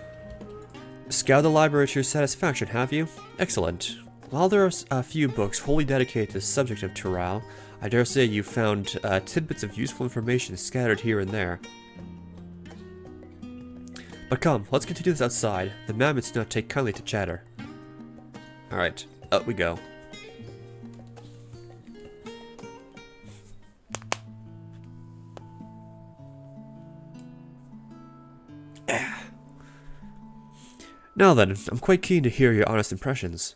A: Scout the library to your satisfaction, have you? Excellent. While there are a few books wholly dedicated to the subject of Tural, I dare say you found tidbits of useful information scattered here and there. But come, let's continue this outside. The mammoths do not take kindly to chatter. Alright, up we go. Now then, I'm quite keen to hear your honest impressions.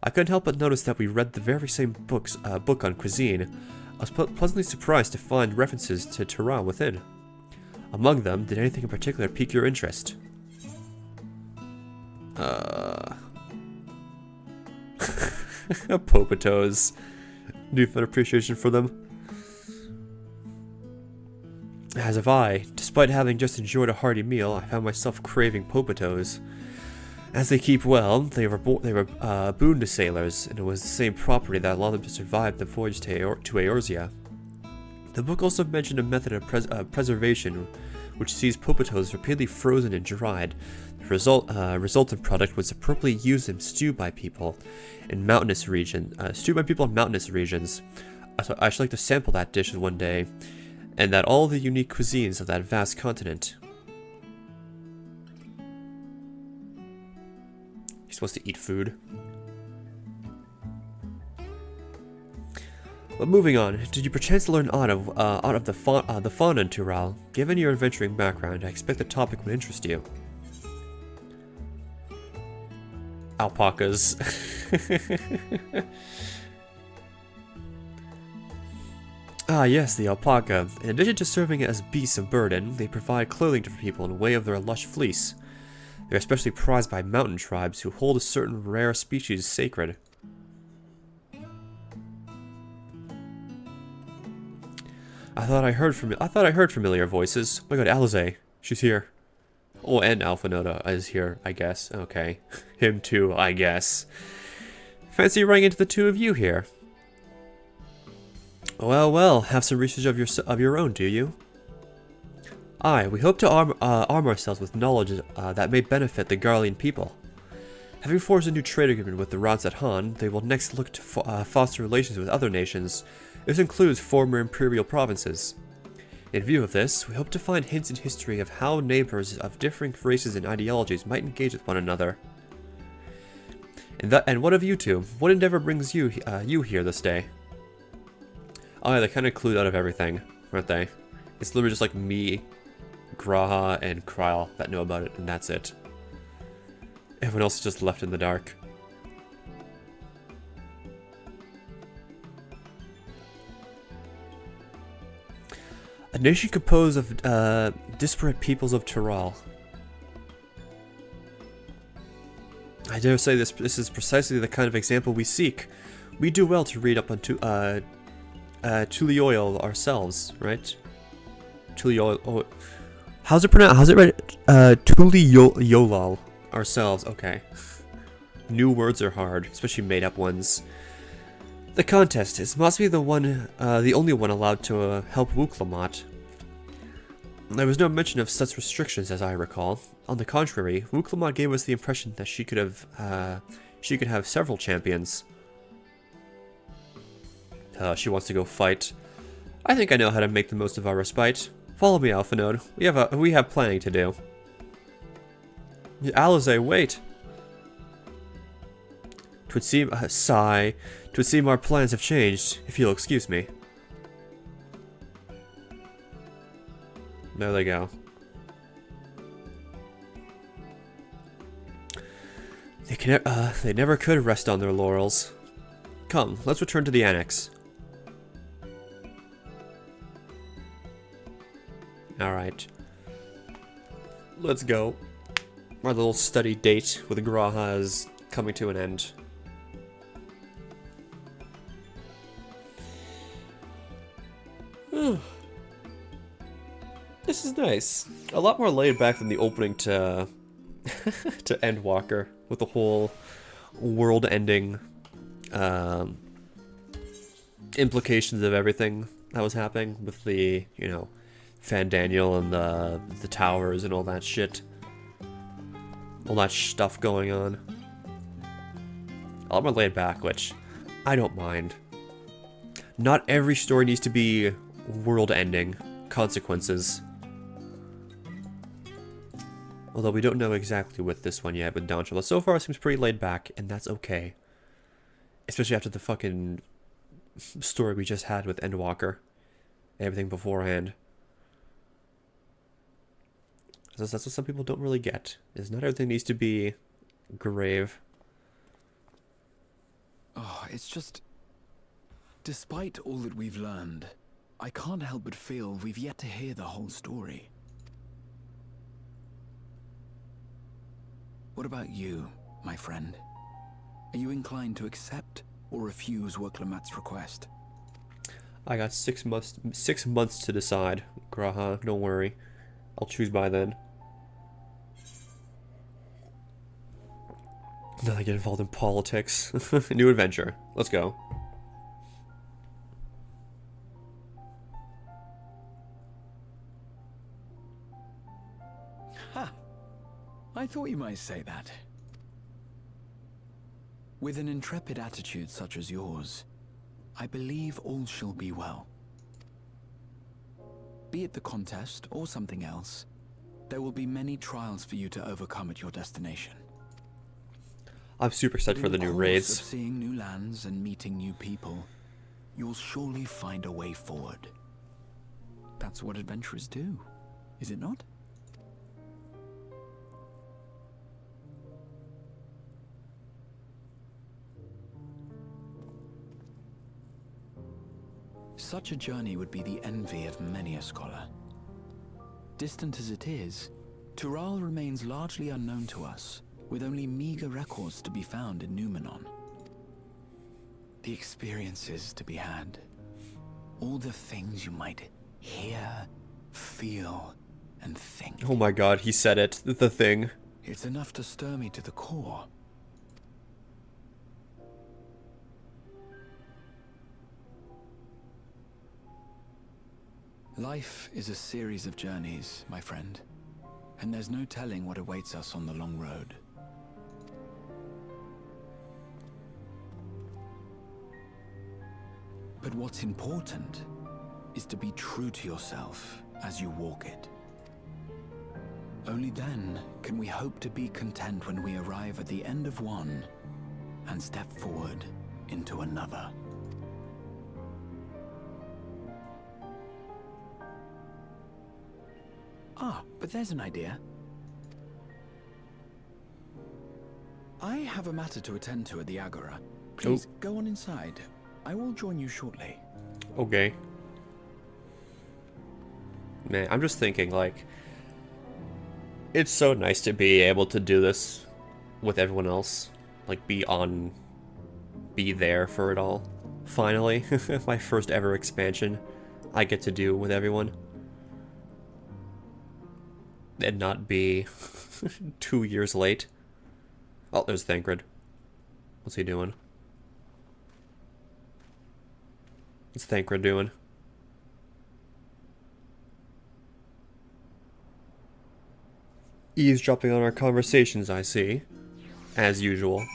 A: I couldn't help but notice that we read the very same book on cuisine. I was pleasantly surprised to find references to Tural within. Among them, did anything in particular pique your interest? Popatos. Newfound appreciation for them. As have I. Despite having just enjoyed a hearty meal, I found myself craving popatos. As they keep well, they were boon to sailors, and it was the same property that allowed them to survive the voyage to Eorzea. The book also mentioned a method of preservation, which sees popatos repeatedly frozen and dried. The resultant product was appropriately used and stewed by people in mountainous regions. So I should like to sample that dish one day, and that all the unique cuisines of that vast continent. He's supposed to eat food. But moving on, did you perchance learn aught of the fauna in Tural? Given your adventuring background, I expect the topic would interest you. Alpacas. Ah yes, the alpaca. In addition to serving as beasts of burden, they provide clothing to people in the way of their lush fleece. They're especially prized by mountain tribes who hold a certain rare species sacred. I thought I heard familiar voices. Oh my god, Alize. She's here. Oh, and Alphinoda is here, I guess. Okay. Him too, I guess. Fancy running into the two of you here. Well, well, have some research of your own, do you? Aye, we hope to arm ourselves with knowledge that may benefit the Garlean people. Having forged a new trade agreement with the Rats at Han, they will next look to foster relations with other nations. This includes former imperial provinces. In view of this, we hope to find hints in history of how neighbors of differing races and ideologies might engage with one another. And what of you two? What endeavor brings you here this day? Oh yeah, they kind of clued out of everything, aren't they? It's literally just like me, Graha, and Kryle that know about it, and that's it. Everyone else is just left in the dark. A nation composed of disparate peoples of Tural. I dare say this is precisely the kind of example we seek. We do well to read up on Tulioil ourselves, right? Tulioil. Oh, how's it pronounced? How's it read? Tuliolal ourselves. Okay. New words are hard, especially made-up ones. The contest is must be the only one allowed to help Wuklamat. There was no mention of such restrictions as I recall. On the contrary, Wuklamat gave us the impression that she could have several champions. She wants to go fight. I think I know how to make the most of our respite. Follow me, Alphanode. We have planning to do. Alize, wait. 'Twould seem sigh. 'Twould seem our plans have changed, if you'll excuse me. There they go. They never could rest on their laurels. Come, let's return to the annex. Alright. Let's go. Our little study date with Graha is coming to an end. was nice. A lot more laid back than the opening to to Endwalker, with the whole world-ending implications of everything that was happening with the, you know, Fandaniel and the towers and all that shit. All that stuff going on. A lot more laid back, which I don't mind. Not every story needs to be world-ending consequences. Although we don't know exactly with this one yet with Dontra. So far it seems pretty laid back, and that's okay. Especially after the fucking story we just had with Endwalker. Everything beforehand. That's what some people don't really get. Is not everything needs to be grave.
C: Oh, it's just... Despite all that we've learned, I can't help but feel we've yet to hear the whole story. What about you, my friend? Are you inclined to accept or refuse Worklamat's request?
A: I got 6 months to decide, Graha. Don't worry. I'll choose by then. Then I get involved in politics. New adventure. Let's go.
C: Ha! I thought you might say that. With an intrepid attitude such as yours, I believe all shall be well. Be it the contest or something else, there will be many trials for you to overcome at your destination.
A: I'm super excited for the new raids.
C: Of seeing new lands and meeting new people, you'll surely find a way forward. That's what adventurers do, is it not? Such a journey would be the envy of many a scholar. Distant as it is, Tural remains largely unknown to us, with only meager records to be found in Numenon. The experiences to be had, all the things you might hear, feel, and think.
A: Oh my god, he said it. The thing.
C: It's enough to stir me to the core. Life is a series of journeys, my friend, and there's no telling what awaits us on the long road. But what's important is to be true to yourself as you walk it. Only then can we hope to be content when we arrive at the end of one and step forward into another. Ah, but there's an idea. I have a matter to attend to at the Agora. Please, go on inside. I will join you shortly.
A: Okay. Man, I'm just thinking, like, it's so nice to be able to do this with everyone else. Like, be there for it all. Finally, my first ever expansion I get to do with everyone. And not be 2 years late. Oh, there's Thancred. What's he doing? What's Thancred doing? Eavesdropping on our conversations, I see. As usual.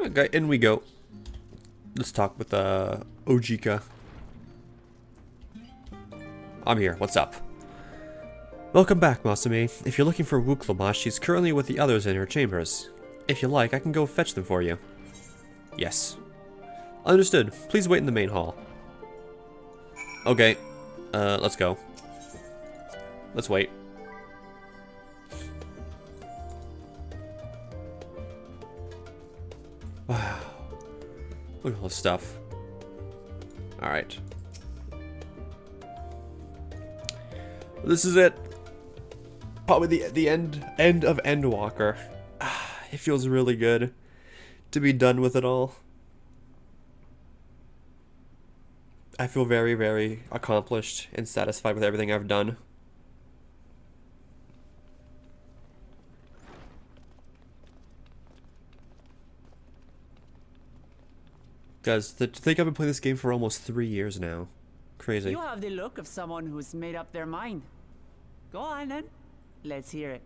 A: Okay, in we go. Let's talk with Ojika. I'm here. What's up? Welcome back, Masumi. If you're looking for Wuklamosh, she's currently with the others in her chambers. If you like, I can go fetch them for you. Yes. Understood. Please wait in the main hall. Okay. Let's go. Let's wait. Wow. Look at all this stuff. Alright. This is it. Probably the end of Endwalker. It feels really good to be done with it all. I feel very, very accomplished and satisfied with everything I've done. Guys, to think I've been playing this game for almost 3 years now. Crazy.
E: You have the look of someone who's made up their mind. Go on then. Let's hear it.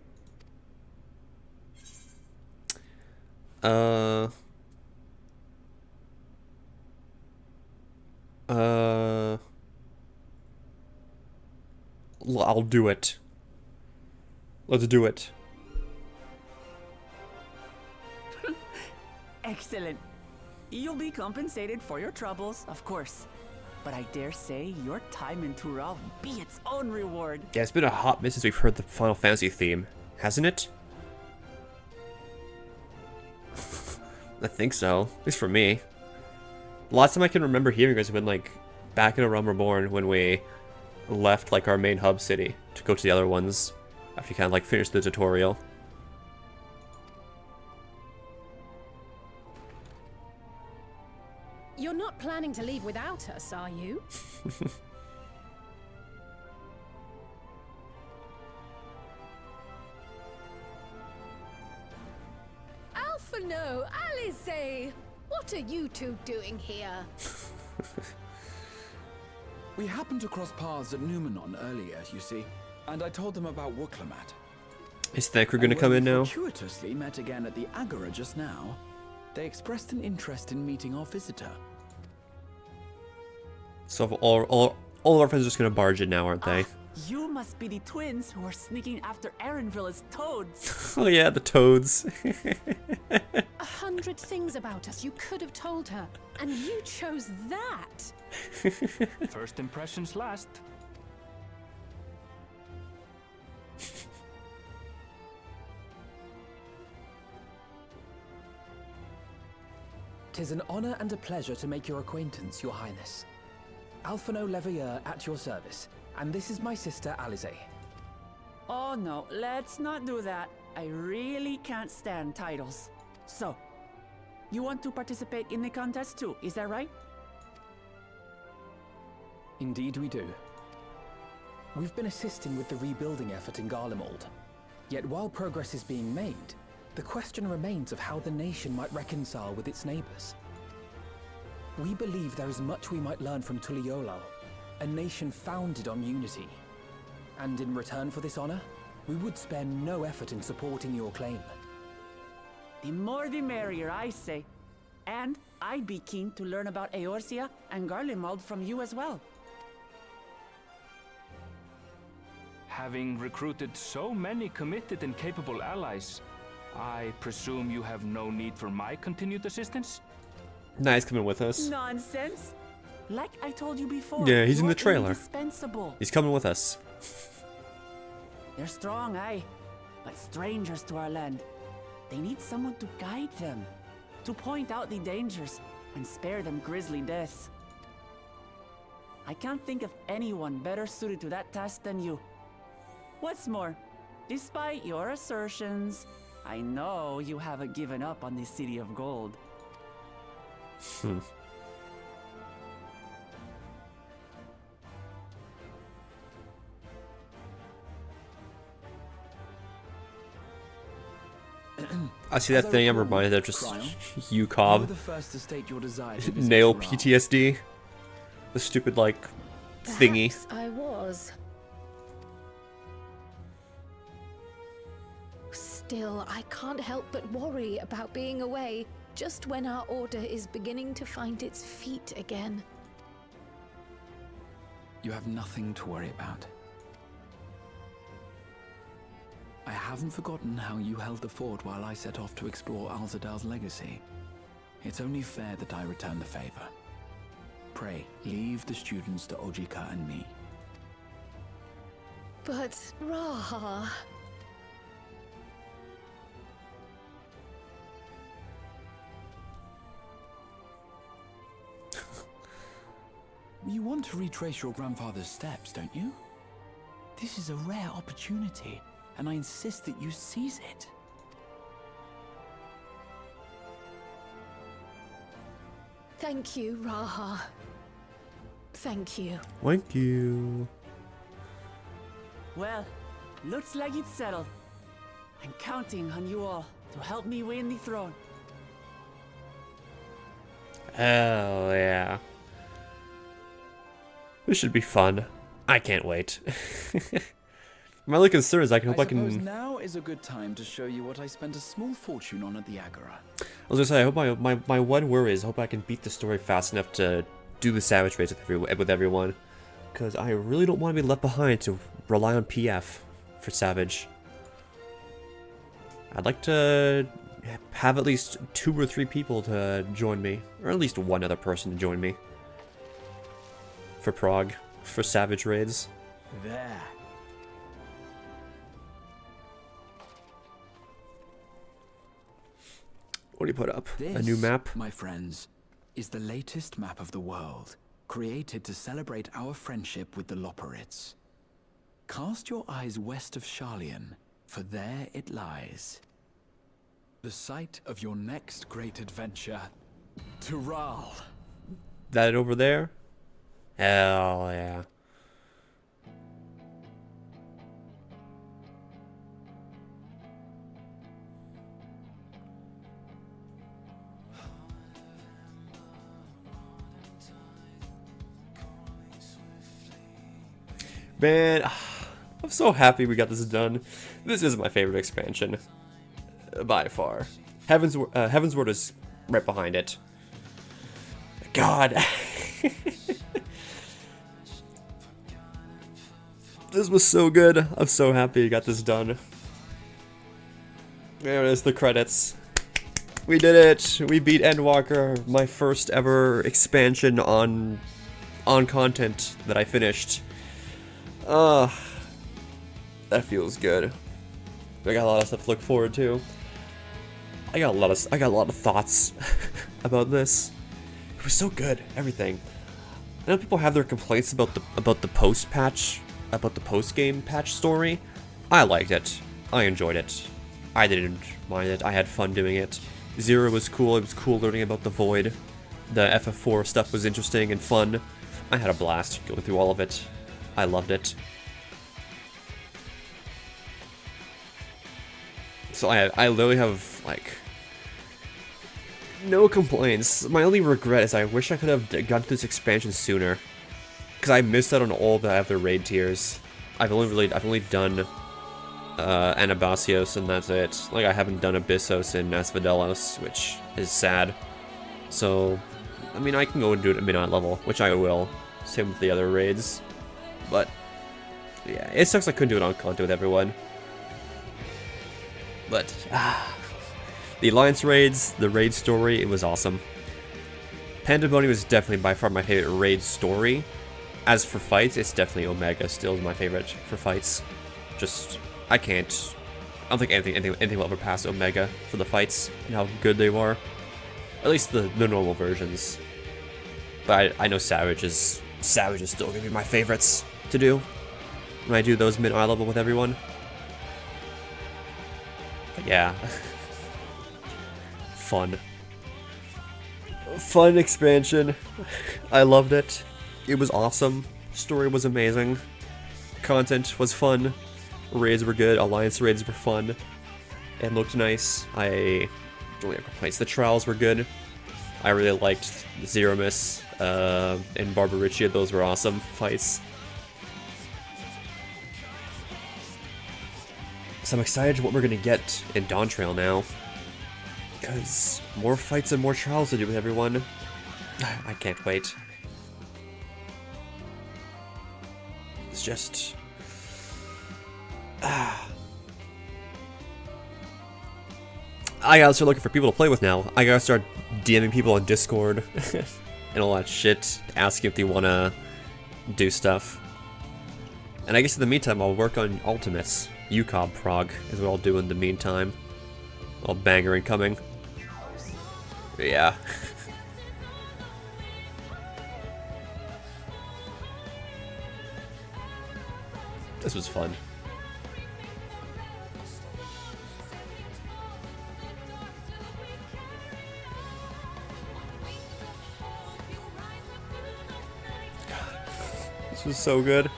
A: I'll do it. Let's do it.
E: Excellent. You'll be compensated for your troubles, of course. But I dare say your time in Tural will be its own reward.
A: Yeah, it's been a hot minute since we've heard the Final Fantasy theme, hasn't it? I think so. At least for me. The last time I can remember hearing it has been like back in A Realm Reborn when we left like our main hub city to go to the other ones after you kind of like finished the tutorial.
G: You're not planning to leave without us, are you?
D: Alphano, Alice! What are you two doing here?
C: We happened to cross paths at Numenon earlier, you see, and I told them about Wooklamat.
A: Is Thacker gonna come in now?
C: Fortuitously met again at the Agora just now. They expressed an interest in meeting our visitor.
A: So all of our friends are just gonna barge in now, aren't they?
E: You must be the twins who are sneaking after Erenville as toads.
A: Oh yeah, the toads.
G: 100 things about us you could have told her, and you chose that.
B: First impressions last.
H: "'Tis an honor and a pleasure to make your acquaintance, Your Highness. Alphano Leveilleur at your service, and this is my sister Alice."
E: Oh no, let's not do that. I really can't stand titles. So, you want to participate in the contest too, is that right?
H: Indeed we do. We've been assisting with the rebuilding effort in Garlemald. Yet while progress is being made, the question remains of how the nation might reconcile with its neighbors. We believe there is much we might learn from Tuliolal, a nation founded on unity. And in return for this honor, we would spare no effort in supporting your claim.
E: The more the merrier, I say. And I'd be keen to learn about Eorzea and Garlemald from you as well.
B: Having recruited so many committed and capable allies, I presume you have no need for my continued assistance?
A: Nice coming with us.
E: Nonsense. Like I told you before.
A: Yeah, he's in the
E: you're
A: trailer.
E: Indispensable.
A: He's coming with us.
E: They're strong, aye, but strangers to our land. They need someone to guide them, to point out the dangers and spare them grisly deaths. I can't think of anyone better suited to that task than you. What's more, despite your assertions, I know you haven't given up on the City of Gold.
A: I see that thing, I'm reminded of just you, Cobb.
C: The first to state your desire to visit
A: Nail
C: Tural.
A: PTSD. The stupid, like, thingy.
D: Perhaps I was. Still, I can't help but worry about being away just when our order is beginning to find its feet again.
C: You have nothing to worry about. I haven't forgotten how you held the fort while I set off to explore Alzadal's legacy. It's only fair that I return the favor. Pray, leave the students to Ojika and me.
D: But, Raha...
C: You want to retrace your grandfather's steps, don't you? This is a rare opportunity, and I insist that you seize it.
D: Thank you, Raha. Thank you.
A: Thank you.
E: Well, looks like it's settled. I'm counting on you all to help me win the throne.
A: Hell yeah. This should be fun. I can't wait. My only concern is I hope I
C: suppose
A: can...
C: now is a good time to show you what I spent a small fortune on at the Agora.
A: I was gonna say, I hope my one worry is I hope I can beat the story fast enough to do the Savage raids with everyone. Because I really don't want to be left behind to rely on PF for Savage. I'd like to have at least 2 or 3 people to join me. Or at least one other person to join me. For Prague. For Savage raids.
C: There.
A: What do you put up?
C: This,
A: a new map?
C: my friends, is the latest map of the world, created to celebrate our friendship with the Loperids. Cast your eyes west of Sharlayan, for there it lies. The site of your next great adventure, Tural.
A: That over there? Hell yeah. Man, I'm so happy we got this done. This is my favorite expansion. By far. Heavensward is right behind it. God. This was so good. I'm so happy we got this done. There it is, the credits. We did it. We beat Endwalker, my first ever expansion on content that I finished. That feels good. I got a lot of stuff to look forward to. I got a lot of thoughts about this. It was so good, everything. I know people have their complaints about the post game patch story. I liked it. I enjoyed it. I didn't mind it. I had fun doing it. Zero was cool. It was cool learning about the Void. The FF4 stuff was interesting and fun. I had a blast going through all of it. I loved it. So I literally have, like, no complaints. My only regret is I wish I could have gotten to this expansion sooner. Because I missed out on all the other raid tiers. I've only done Anabasios and that's it. Like, I haven't done Abyssos and Asphodelos, which is sad. So, I mean, I can go and do it at midnight level, which I will. Same with the other raids. But, yeah, it sucks I couldn't do it on content with everyone. But, the Alliance raids, the raid story, it was awesome. Pandemonium was definitely by far my favorite raid story. As for fights, it's definitely Omega still my favorite for fights. Just, I don't think anything will ever pass Omega for the fights and how good they were. At least the normal versions. But I know Savage is still gonna be my favorites to do when I do those mid-eye level with everyone. But yeah. Fun expansion. I loved it. It was awesome. Story was amazing. Content was fun. Raids were good. Alliance raids were fun. And looked nice. I don't have complaints. The trials were good. I really liked Zeromus and Barbaricia. Those were awesome fights. So I'm excited to what we're gonna get in Dawn Trail now. Because more fights and more trials to do with everyone. I can't wait. It's just... I gotta start looking for people to play with now. I gotta start DMing people on Discord and all that shit, asking if they wanna do stuff. And I guess in the meantime, I'll work on Ultimates. UCOB Prague is what I'll do in the meantime. All banger incoming. But yeah. This was fun. God. is so good.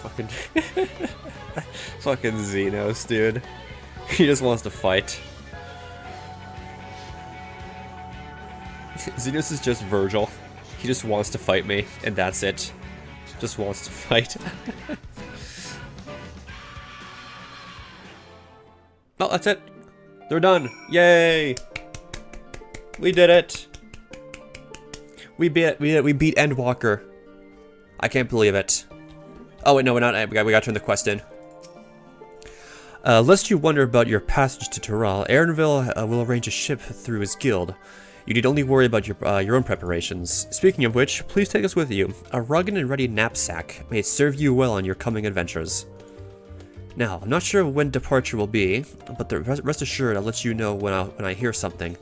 A: Fucking fucking Xenos, dude. He just wants to fight. Xenos is just Virgil. He just wants to fight me, and that's it. Just wants to fight. Oh, that's it. They're done. Yay! We did it. We beat Endwalker. I can't believe it. Oh wait, no, we're not. We gotta turn the quest in. Lest you wonder about your passage to Terral, Aaronville will arrange a ship through his guild. You need only worry about your own preparations. Speaking of which, please take us with you. A rugged and ready knapsack may serve you well on your coming adventures. Now, I'm not sure when departure will be, but rest assured I'll let you know when I hear something.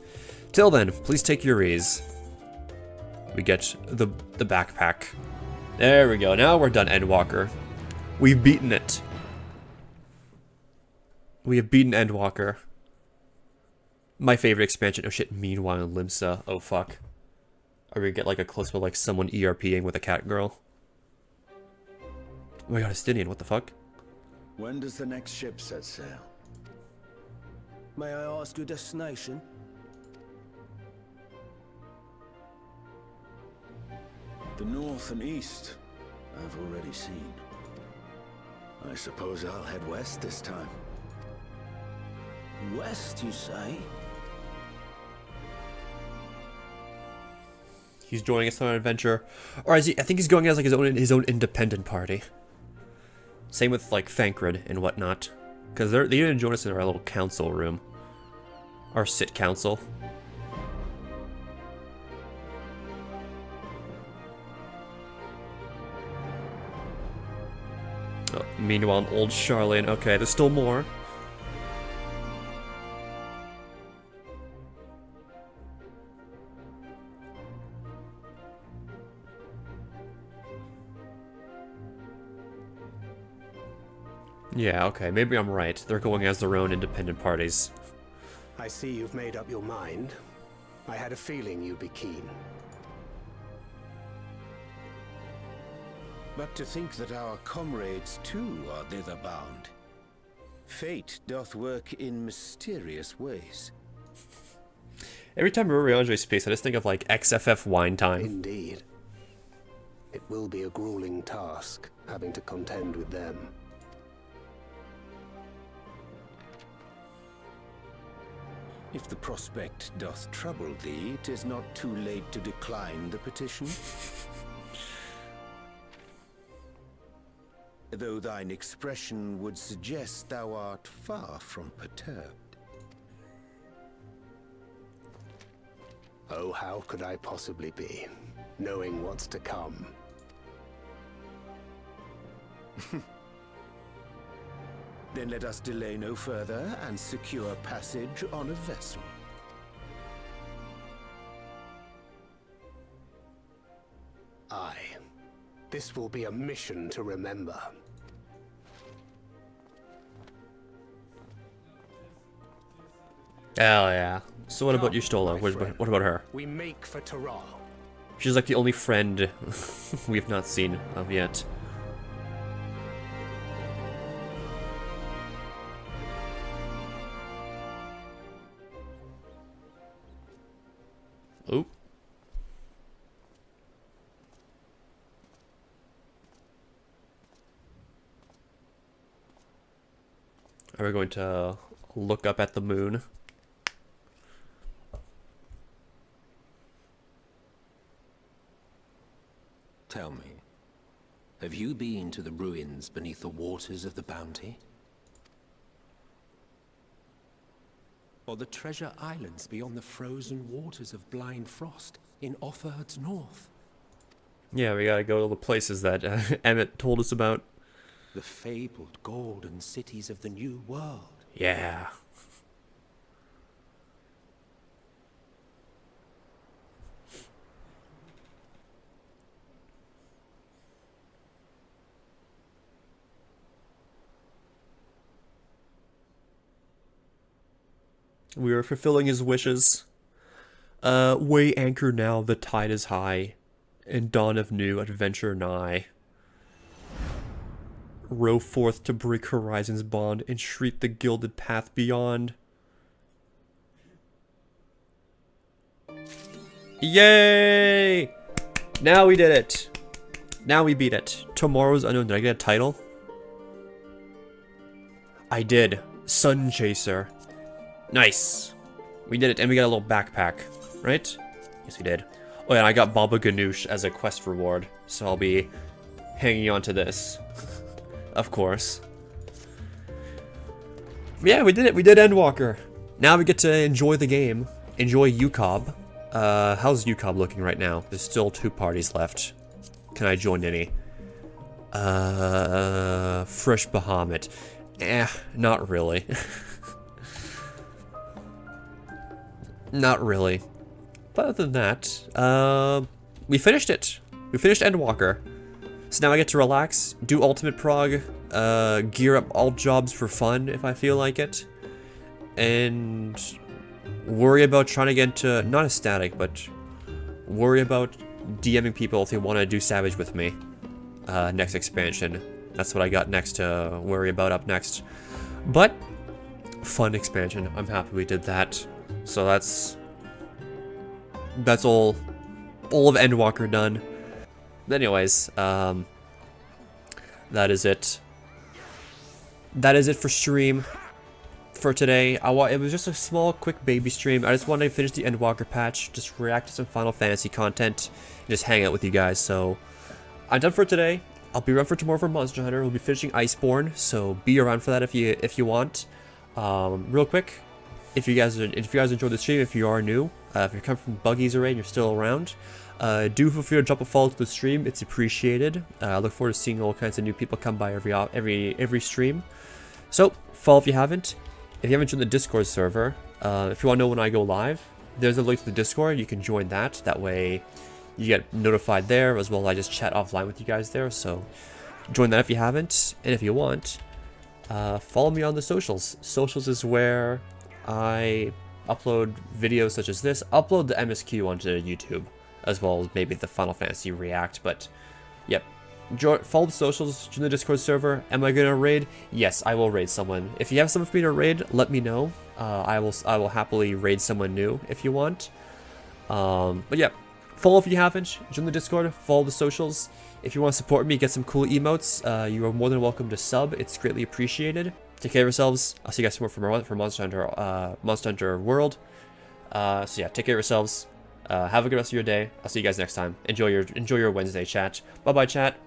A: Till then, please take your ease. We get the backpack. There we go. Now we're done, Endwalker. We've beaten it. We have beaten Endwalker. My favorite expansion. Oh shit, meanwhile in Limsa. Oh fuck. Are we gonna get like a close with like someone ERPing with a cat girl? Oh my god, Estinian, what the fuck?
I: When does the next ship set sail? May I ask your destination? The north and east, I've already seen. I suppose I'll head west this time. West, you say?
A: He's joining us on an adventure, or is he? I think he's going as like his own independent party. Same with like Thancred and whatnot, because they didn't join us in our little council room, our sit council. Oh, meanwhile, old Charlene. Okay, there's still more. Yeah, okay, maybe I'm right. They're going as their own independent parties.
J: I see you've made up your mind. I had a feeling you'd be keen.
I: But to think that our comrades too are thither bound. Fate doth work in mysterious ways.
A: Every time Rory Andre speaks, I just think of like XFF wine time.
J: Indeed. It will be a grueling task, having to contend with them.
I: If the prospect doth trouble thee, 'tis not too late to decline the petition. Though thine expression would suggest thou art far from perturbed.
J: Oh, how could I possibly be, knowing what's to come?
I: Then let us delay no further and secure passage on a vessel.
J: Aye. This will be a mission to remember.
A: Hell yeah. So what about you, Stola? What about her?
J: We make for Terral.
A: She's like the only friend we have not seen of yet. Oh. Are we going to look up at the moon?
K: Tell me, have you been to the ruins beneath the waters of the Bounty? Or the treasure islands beyond the frozen waters of Blind Frost in Offerd's north?
A: Yeah, we gotta go to the places that Emmett told us about.
K: The fabled golden cities of the New World.
A: Yeah. We are fulfilling his wishes. Weigh anchor now, the tide is high. And dawn of new adventure nigh. Row forth to break horizons bond and shriek the gilded path beyond. Yay! Now we did it. Now we beat it. Tomorrow's Unknown. Did I get a title? I did. Sun Chaser. Nice. We did it, and we got a little backpack, right? Yes, we did. Oh yeah, and I got Baba Ganoush as a quest reward, so I'll be hanging on to this. Of course. Yeah, we did it. We did Endwalker. Now we get to enjoy the game. Enjoy UCOB. How's UCOB looking right now? There's still 2 parties left. Can I join any? Fresh Bahamut. Not really. Not really. But other than that, we finished it. We finished Endwalker. So now I get to relax, do Ultimate Prog, gear up all jobs for fun if I feel like it, and worry about trying to get into, not a static, but worry about DMing people if they want to do Savage with me. Next expansion. That's what I got next to worry about up next. But, fun expansion. I'm happy we did that. So that's all of Endwalker done. Anyways, that is it. That is it for stream for today. It was just a small, quick baby stream. I just wanted to finish the Endwalker patch, just react to some Final Fantasy content, and just hang out with you guys. So I'm done for today. I'll be around for tomorrow for Monster Hunter. We'll be finishing Iceborne, so be around for that if you want. Real quick, if you guys enjoyed the stream, if you are new, if you're coming from Buggy's Array and you're still around, do feel free to drop a follow to the stream. It's appreciated. I look forward to seeing all kinds of new people come by every stream. So follow if you haven't. If you haven't joined the Discord server, if you want to know when I go live, there's a link to the Discord. You can join that. That way you get notified there, as well as I just chat offline with you guys there. So join that if you haven't, and if you want, follow me on the socials. Socials is where I upload videos such as this, upload the MSQ onto YouTube, as well as maybe the Final Fantasy React. But yep, follow the socials, join the Discord server. Am I gonna raid? Yes, I will raid someone. If you have someone for me to raid, let me know. I will happily raid someone new if you want. But yeah, follow if you haven't, join the Discord, follow the socials. If you want to support me, get some cool emotes, you are more than welcome to sub. It's greatly appreciated. Take care of yourselves. I'll see you guys tomorrow for Monster Hunter World. So yeah, take care of yourselves. Have a good rest of your day. I'll see you guys next time. Enjoy your Wednesday, chat. Bye bye, chat.